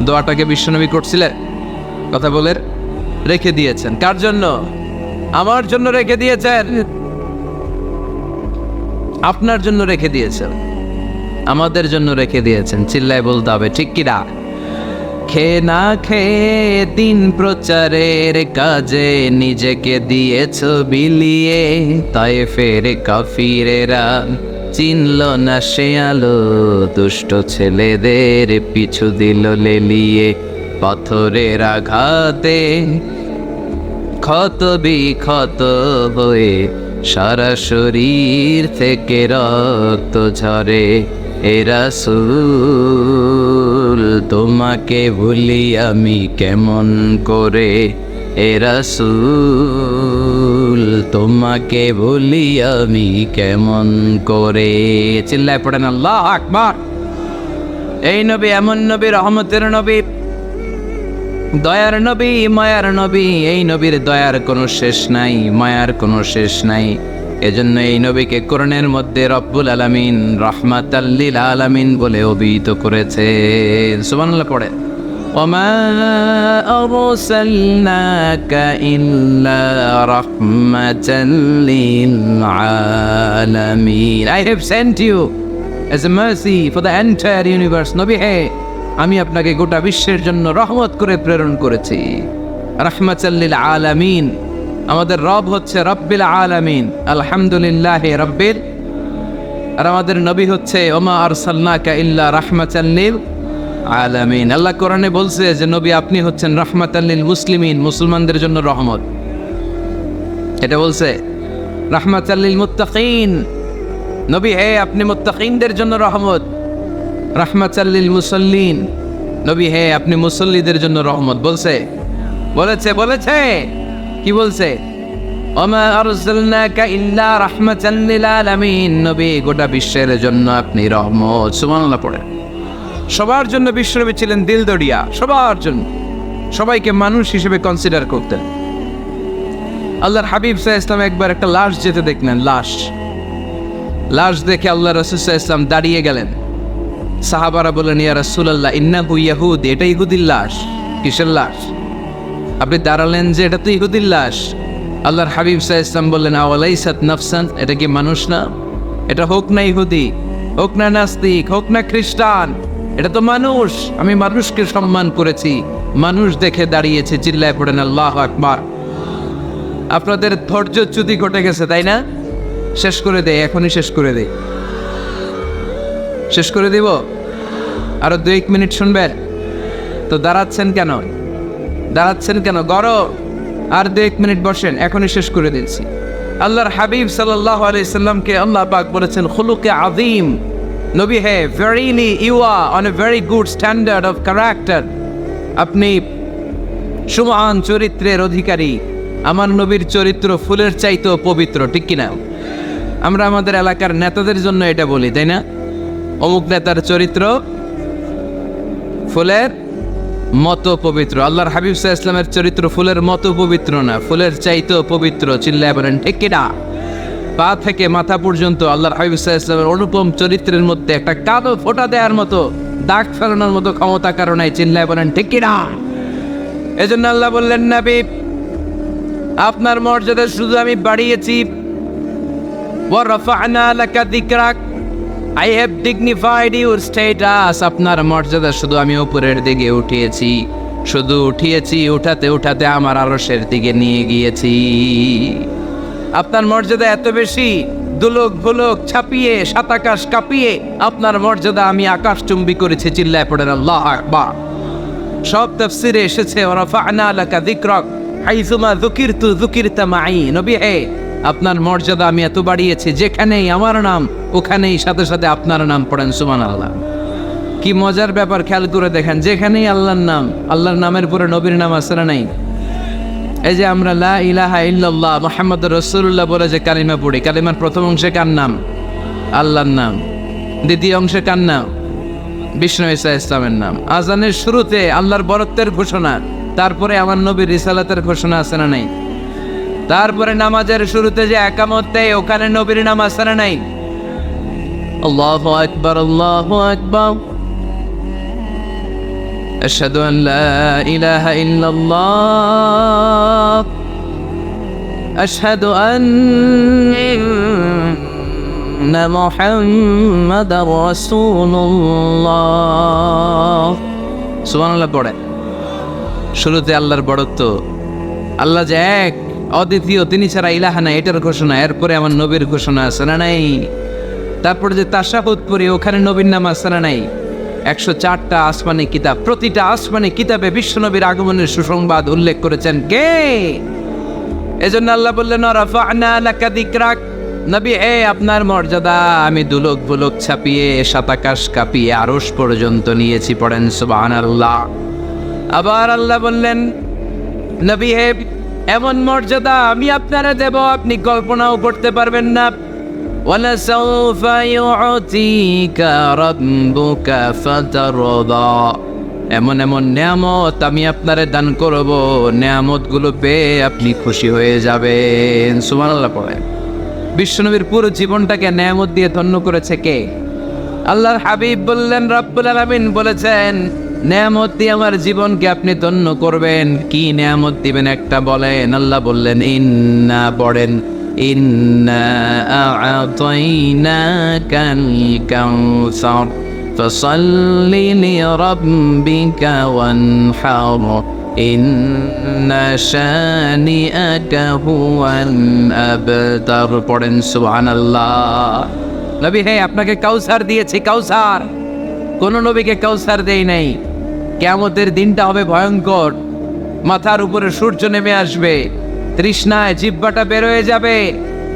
দোয়াটাকে বিষ্ণুনবী করছিলেন? কথা বলে রেখে দিয়েছেন। কার জন্য? আমার জন্য রেখে দিয়েছেন, আপনার জন্য রেখে দিয়েছেন, আমাদের জন্য রেখে দিয়েছেন। চিল্লায় বলতে হবে ঠিক কিনা? খেয়ে না খেয়ে দিন প্রচারের কাজে নিজেকে দিয়েছ বিলিয়ে, তায়েফের কাফিরেরা চিনল না সে আলো, দুষ্ট ছেলেদের পিছু দিল লেলিয়ে, পাথরের আঘাতে ক্ষত বিক্ষত হয়ে সারা শরীর থেকে রক্ত ঝরে। এ রাসূল তোমাকে ভুলি আমি কেমন করে, এ রাসূল তোমাকে ভুলি আমি কেমন করে। চিল্লায় পড়েন আল্লাহু আকবার। এই নবী এমন নবী, রহমতের নবী, দয়ার নবী, মায়ার নবী। এই নবীর দয়ার কোনো শেষ নাই, মায়ার কোনো শেষ নাই। এজন্য এই নবীকে কোরআনের মধ্যে রব্বুল আলামিন রাহমাতাল লিল আলামিন বলে অভিহিত করেছে। সুবহানাল্লাহ পড়ে, ওমা আরসালনাকা ইল্লা রাহমাতাল লিল আলামিন। I have sent you as a mercy for the entire universe. নবী হে, আমি আপনাকে গোটা বিশ্বের জন্য রহমত করে প্রেরণ করেছি। রাহমাতাল লিল আলামিন, আমাদের রব হচ্ছে রব্বিল আলামিন, আলহামদুলিল্লাহি রব্বিল। আর আমাদের নবী হচ্ছে ওমা আরসালনাকা ইল্লা রাহমাতাল লিল আলামিন। আল্লাহ কোরআনে বলছে যে নবী আপনি হচ্ছেন রাহমাতাল লিল মুসলিমিন, মুসলমানদের জন্য রহমত। এটা বলছে রাহমাতাল লিল মুত্তাকিন, নবী হে আপনি মুত্তাকিনদের জন্য রহমত। রাহমাতাল লিল মুসাল্লিন, নবী হে আপনি মুসল্লিদের জন্য রহমত। বলছে বলেছে কি বলছে? ওমা আরসালনাকা ইল্লা রাহমাতাল লিল আলামিন, নবী গোটা বিশ্বের জন্য আপনি রহমত। সুবহানাল্লাহ পড়ে। সবার জন্য বিশ্বনবী ছিলেন দিলদরিয়া, সবার জন্য, সবাইকে মানুষ হিসেবে কনসিডার করতেন। আল্লাহর হাবিব সাল্লাল্লাহু আলাইহি ওয়াসাল্লাম একবার একটা লাশ যেতে দেখলেন, লাশ লাশ দেখে আল্লাহ রাসূল সাল্লাল্লাহু আলাইহি ওয়াসাল্লাম দাঁড়িয়ে গেলেন। সাহাবারা বললেন, ইয়া রাসূলুল্লাহ, ইন্নাহু ইয়াহুদি, এটা ইহুদির লাশ। কিসের লাশ? আপনি দাঁড়ালেন যে এটা তো ইহুদির লাশ। আল্লাহর হাবিব সাল্লাল্লাহু আলাইহি ওয়াসাল্লাম বললেন, আওয়ালাইসাত নাফসান, এটা কি মানুষ না? এটা হোক না ইহুদি, হোক না নাস্তিক, হোক না খ্রিস্টান, এটা তো মানুষ। আমি মানুষকে সম্মান করেছি, মানুষ দেখে দাঁড়িয়েছে। চিল্লায় পড়েন আল্লাহু আকবার। আপনাদের ধৈর্যচ্যুতি ঘটে গেছে, তাই না? শেষ করে দেয়, এখনই শেষ করে দেয়। শেষ করে দিব? আরো 2-1 মিনিট শুনবেন তো? দাঁড়াচ্ছেন কেন? দাঁড়াচ্ছেন কেন? গরম। আর 2-1 মিনিট বসেন, এখনই শেষ করে দিচ্ছি। আল্লাহর হাবিব সাল্লাল্লাহু আলাইহি সাল্লামকে আল্লাহ পাক বলেছেন খুলুকে আযীম। নবী হে, verily you are on a very good standard of character. আপনি সুমহান চরিত্রের অধিকারী। আমার নবীর চরিত্র ফুলের চাইতেও পবিত্র, ঠিক কিনা? আমরা আমাদের এলাকার নেতাদের জন্য এটা বলি, তাই না? অমুক নেতার চরিত্র ফুলের মতো পবিত্র। আল্লাহর হাবিব সাল্লাল্লাহু আলাইহি ওয়াসাল্লামের চরিত্র ফুলের মতো পবিত্র না, ফুলের চাইতেও পবিত্র। চিল্লায় বলেন ঠিক কিনা? পা থেকে মাথা পর্যন্ত আল্লাহর হাবিব সাল্লাল্লাহু আলাইহি ওয়াসাল্লামের অনুপম চরিত্রের মধ্যে একটা কালো ফোঁটা দেওয়ার মতো, দাগ ফেলানোর মতো ক্ষমতা কারণ নাই। চিল্লায় বলেন ঠিক কিনা? এজন্য আল্লাহ বললেন, নবী, আপনার মর্যাদা শুধু আমি বাড়িয়েছি। ওয়া রাফা'না লাকা যিকরাক, I have dignified your status. আপনার মর্যাদা শুধু আমি উপরের দিকে উঠিয়েছি, শুধু উঠিয়েছি, উঠাতে উঠাতে আমার আরশের দিকে নিয়ে গিয়েছি। আপনার মর্যাদা এত বেশি, দুলক ভুলক ছাপিয়ে, সাতাকাশ কাঁপিয়ে আপনার মর্যাদা আমি আকাশচুম্বী করেছি। চিল্লায় পড়েন আল্লাহু আকবার। সব তাফসীরে এসেছে, ওয়া রাফা'না লাকা যিকরাক হাইসুমা যুকিরতু যুকিরতা মাই। নবী হে, আপনার মর্যাদা আমি এত বাড়িয়েছি, যেখানেই আমার নাম ওখানেই সাথে সাথে আপনার নাম পড়েন। সুবহানাল্লাহ। কি মজার ব্যাপার, খেয়াল করে দেখেন, যেখানেই আল্লাহর নাম, আল্লাহর নামের পরে নবীর নাম আছে না নাই? এই যে আমরা লা ইলাহা ইল্লাল্লাহ মুহাম্মাদুর রাসূলুল্লাহ বলে যে কালিমা পড়ি, কালিমার প্রথম অংশে কার নাম? আল্লাহর নাম। দ্বিতীয় অংশে কার নাম? বিষ্ণু ঈসা ইসলামের নাম। আজানের শুরুতে আল্লাহর বরত্বের ঘোষণা, তারপরে আমার নবীর রিসালাতের ঘোষণা আছে না নাই? তারপরে নামাজের শুরুতে যে একামত দেয়, ওখানে নবীর নাম আছে না নাই? আল্লাহু আকবার, আল্লাহু আকবার। আশহাদু আন লা ইলাহা ইল্লাল্লাহ, আশহাদু আন্না মুহাম্মাদার রাসূলুল্লাহ। সুবহানাল্লাহ পড়ে। শুরুতে আল্লাহর বড়ত্ব, আল্লাহ যে এক, অদ্বিতীয়, তিনি ছাড়া ইলাহা নাই, এটার ঘোষণা। এরপরে আমার নবীর ঘোষণা আছে না নাই? তারপরে যে তাশাহুদ পড়ি, ওখানে নবীর নাম আছে না নাই? 104টা আসমানি কিতাব, প্রতিটা আসমানি কিতাবে বিশ্বনবীর আগমনের সুসংবাদ উল্লেখ করেছেন কে? এজন্য আল্লাহ বললেন, রাফা'না লাকা যিকরাক। নবী হে, আপনার মর্যাদা আমি দুলক বুলক ছাপিয়ে, সাতাকাশ কাঁপিয়ে আরশ পর্যন্ত নিয়েছি। পড়েন সুবহানাল্লাহ। আবার আল্লাহ বললেন, নবী হে, এমন মর্যাদা আমি আপনারা দেব, আপনি কল্পনাও করতে পারবেন না। ওয়ালাসাউফা ইউতিকা রাব্বুকা ফাতারদা। এমন এমন নিয়ামত আমি আপনারে দান করব, নিয়ামতগুলো পেয়ে আপনি খুশি হয়ে যাবেন। সুবহানাল্লাহ পড়েন। বিশ্বনবীর পুরো জীবনটাকে নিয়ামত দিয়ে ধন্য করেছে কে? আল্লাহর হাবিব বললেন, রব্বুল আলামিন বলেছেন, নিয়ামত দিয়ে আমার জীবনকে আপনি ধন্য করবেন। কি নিয়ামত দিবেন একটা বলেন? আল্লাহ বললেন, ইন্না, পড়েন, ইন্না আ'তাইনাকাল কাউসার ফাসাল্লি লিরাব্বিকা ওয়ানহার ইন্না শানিআকা হুয়াল আবতার। পড়েন সুবহানাল্লাহ। নবী হে, আপনাকে কাউসার দিয়েছি, কাউসার। কোন নবীকে কাউসার দেই নাই। কিয়ামতের দিনটা হবে ভয়ঙ্কর, মাথার উপরে সূর্য নেমে আসবে, তৃষ্ণায় জিহ্বাটা বের হয়ে যাবে,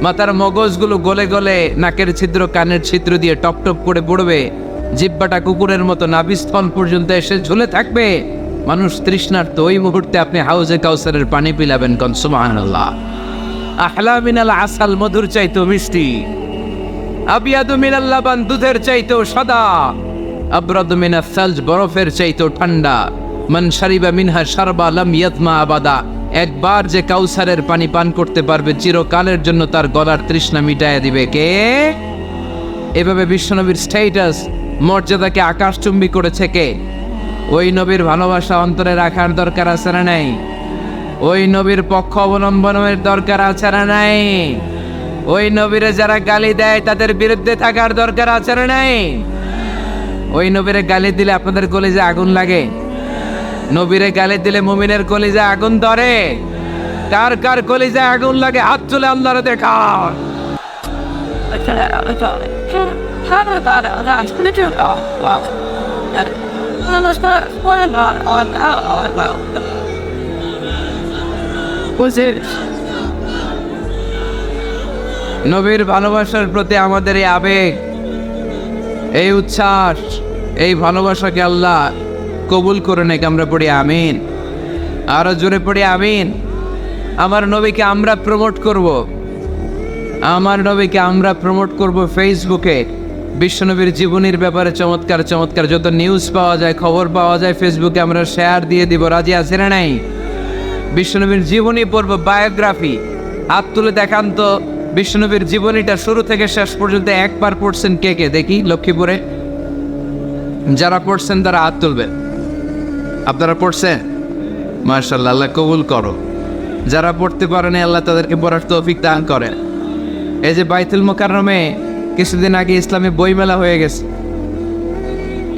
মাথার মগজগুলো গলে গলে নাকের ছিদ্র কানের ছিদ্র দিয়ে টপ টপ করে পড়বে, জিহ্বাটা কুকুরের মতো নাভিস্থল পর্যন্ত এসে ঝুলে থাকবে। মানুষ তৃষ্ণার্ত। ওই মুহূর্তে আপনি হাউজে কাউসারের পানি পিলাবেন। কোন সুবহানাল্লাহ। আহলা মিনাল আসাল, মধুর চাইতো মিষ্টি। আবিয়াদু মিনাল লাবান, দুধের চাইতো সাদা। আবরাদু মিনাস সালজ, বরফের চাইতো ঠান্ডা। মান শারিবা মিনহা শারবা লাম ইয়াতমা আবাদা। একবার যে কাউসারের পানি পান করতে পারবে, চিরকালের জন্য তার গলার তৃষ্ণা মিটায়া দিবে কে? এভাবে বিশ্বনবীর স্ট্যাটাস মর্যাদাকে আকাশচুম্বী করেছে কে? ওই নবীর ভালোবাসা অন্তরে রাখার দরকার আছে না নাই? ওই নবীর পক্ষ অবলম্বনের দরকার আছে না নাই? ওই নবীরে যারা গালি দেয় তাদের বিরুদ্ধে থাকার দরকার আছে না নাই? ওই নবীরে গালি দিলে আপনাদের কলিজা আগুন লাগে? নবীরে গালি দিলে মুমিনের কলিজা আগুন ধরে? কার কার কলিজা আগুন লাগে হাত তুলে আল্লাহরে দেখা। নবীর ভালোবাসার প্রতি আমাদের এই আবেগ, এই উচ্ছ্বাস, এই ভালোবাসাকে আল্লাহ কবুল করে নেক। আমরা পড়ি আমিন। আরো জোরে পড়ি আমিন। আমার নবীকে আমরা প্রমোট করব, আমার নবীকে আমরা প্রমোট করব ফেসবুকে। বিশ্বনবীর জীবনীর ব্যাপারে চমৎকার চমৎকার যত নিউজ পাওয়া যায়, খবর পাওয়া যায়, ফেসবুকে আমরা শেয়ার দিয়ে দিব। রাজি আছে না নাই? বিশ্বনবীর জীবনী পড়ব, বায়োগ্রাফি। হাত তুলে দেখান তো বিশ্বনবীর জীবনীটা শুরু থেকে শেষ পর্যন্ত একবার পড়ছেন কে কে? দেখি লক্ষ্মীপুরে যারা পড়ছেন তারা হাত তুলবেন। আপনারা পড়ছেন? মাশাআল্লাহ, আল্লাহ কবুল করো। যারা পড়তে পারেন আল্লাহ তাদেরকে পড়ার তৌফিক দান করেন। এই যে বাইতুল মুকাররমে কিছুদিন আগে ইসলামী বইমেলা হয়ে গেছে,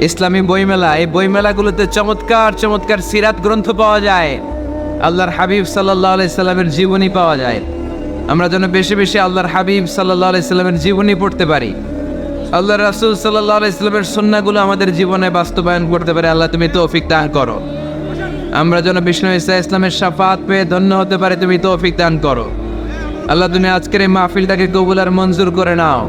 ইসলামী বইমেলা। এই বইমেলাগুলোতে চমৎকার চমৎকার সিরাত গ্রন্থ পাওয়া যায়, আল্লাহর হাবিব সাল্লাল্লাহু আলাইহি সাল্লামের জীবনী পাওয়া যায়। আমরা যেন বেশি বেশি আল্লাহর হাবিব সাল্লাল্লাহু আলাইহি সাল্লামের জীবনী পড়তে পারি, আল্লাহর রাসূল সাল্লাল্লাহু আলাইহি সাল্লামের সুন্নাহগুলো আমাদের জীবনে বাস্তবায়ন করতে পারি। আল্লাহ তুমি তৌফিক দান করো। আমরা যেন বিষ্ণু ঈসা ইসলামের শাফাত পেয়ে ধন্য হতে পারি, তুমি তৌফিক দান করো। আল্লাহ তুমি আজকের এই মাহফিলটাকে কবুল আর মঞ্জুর করে নাও।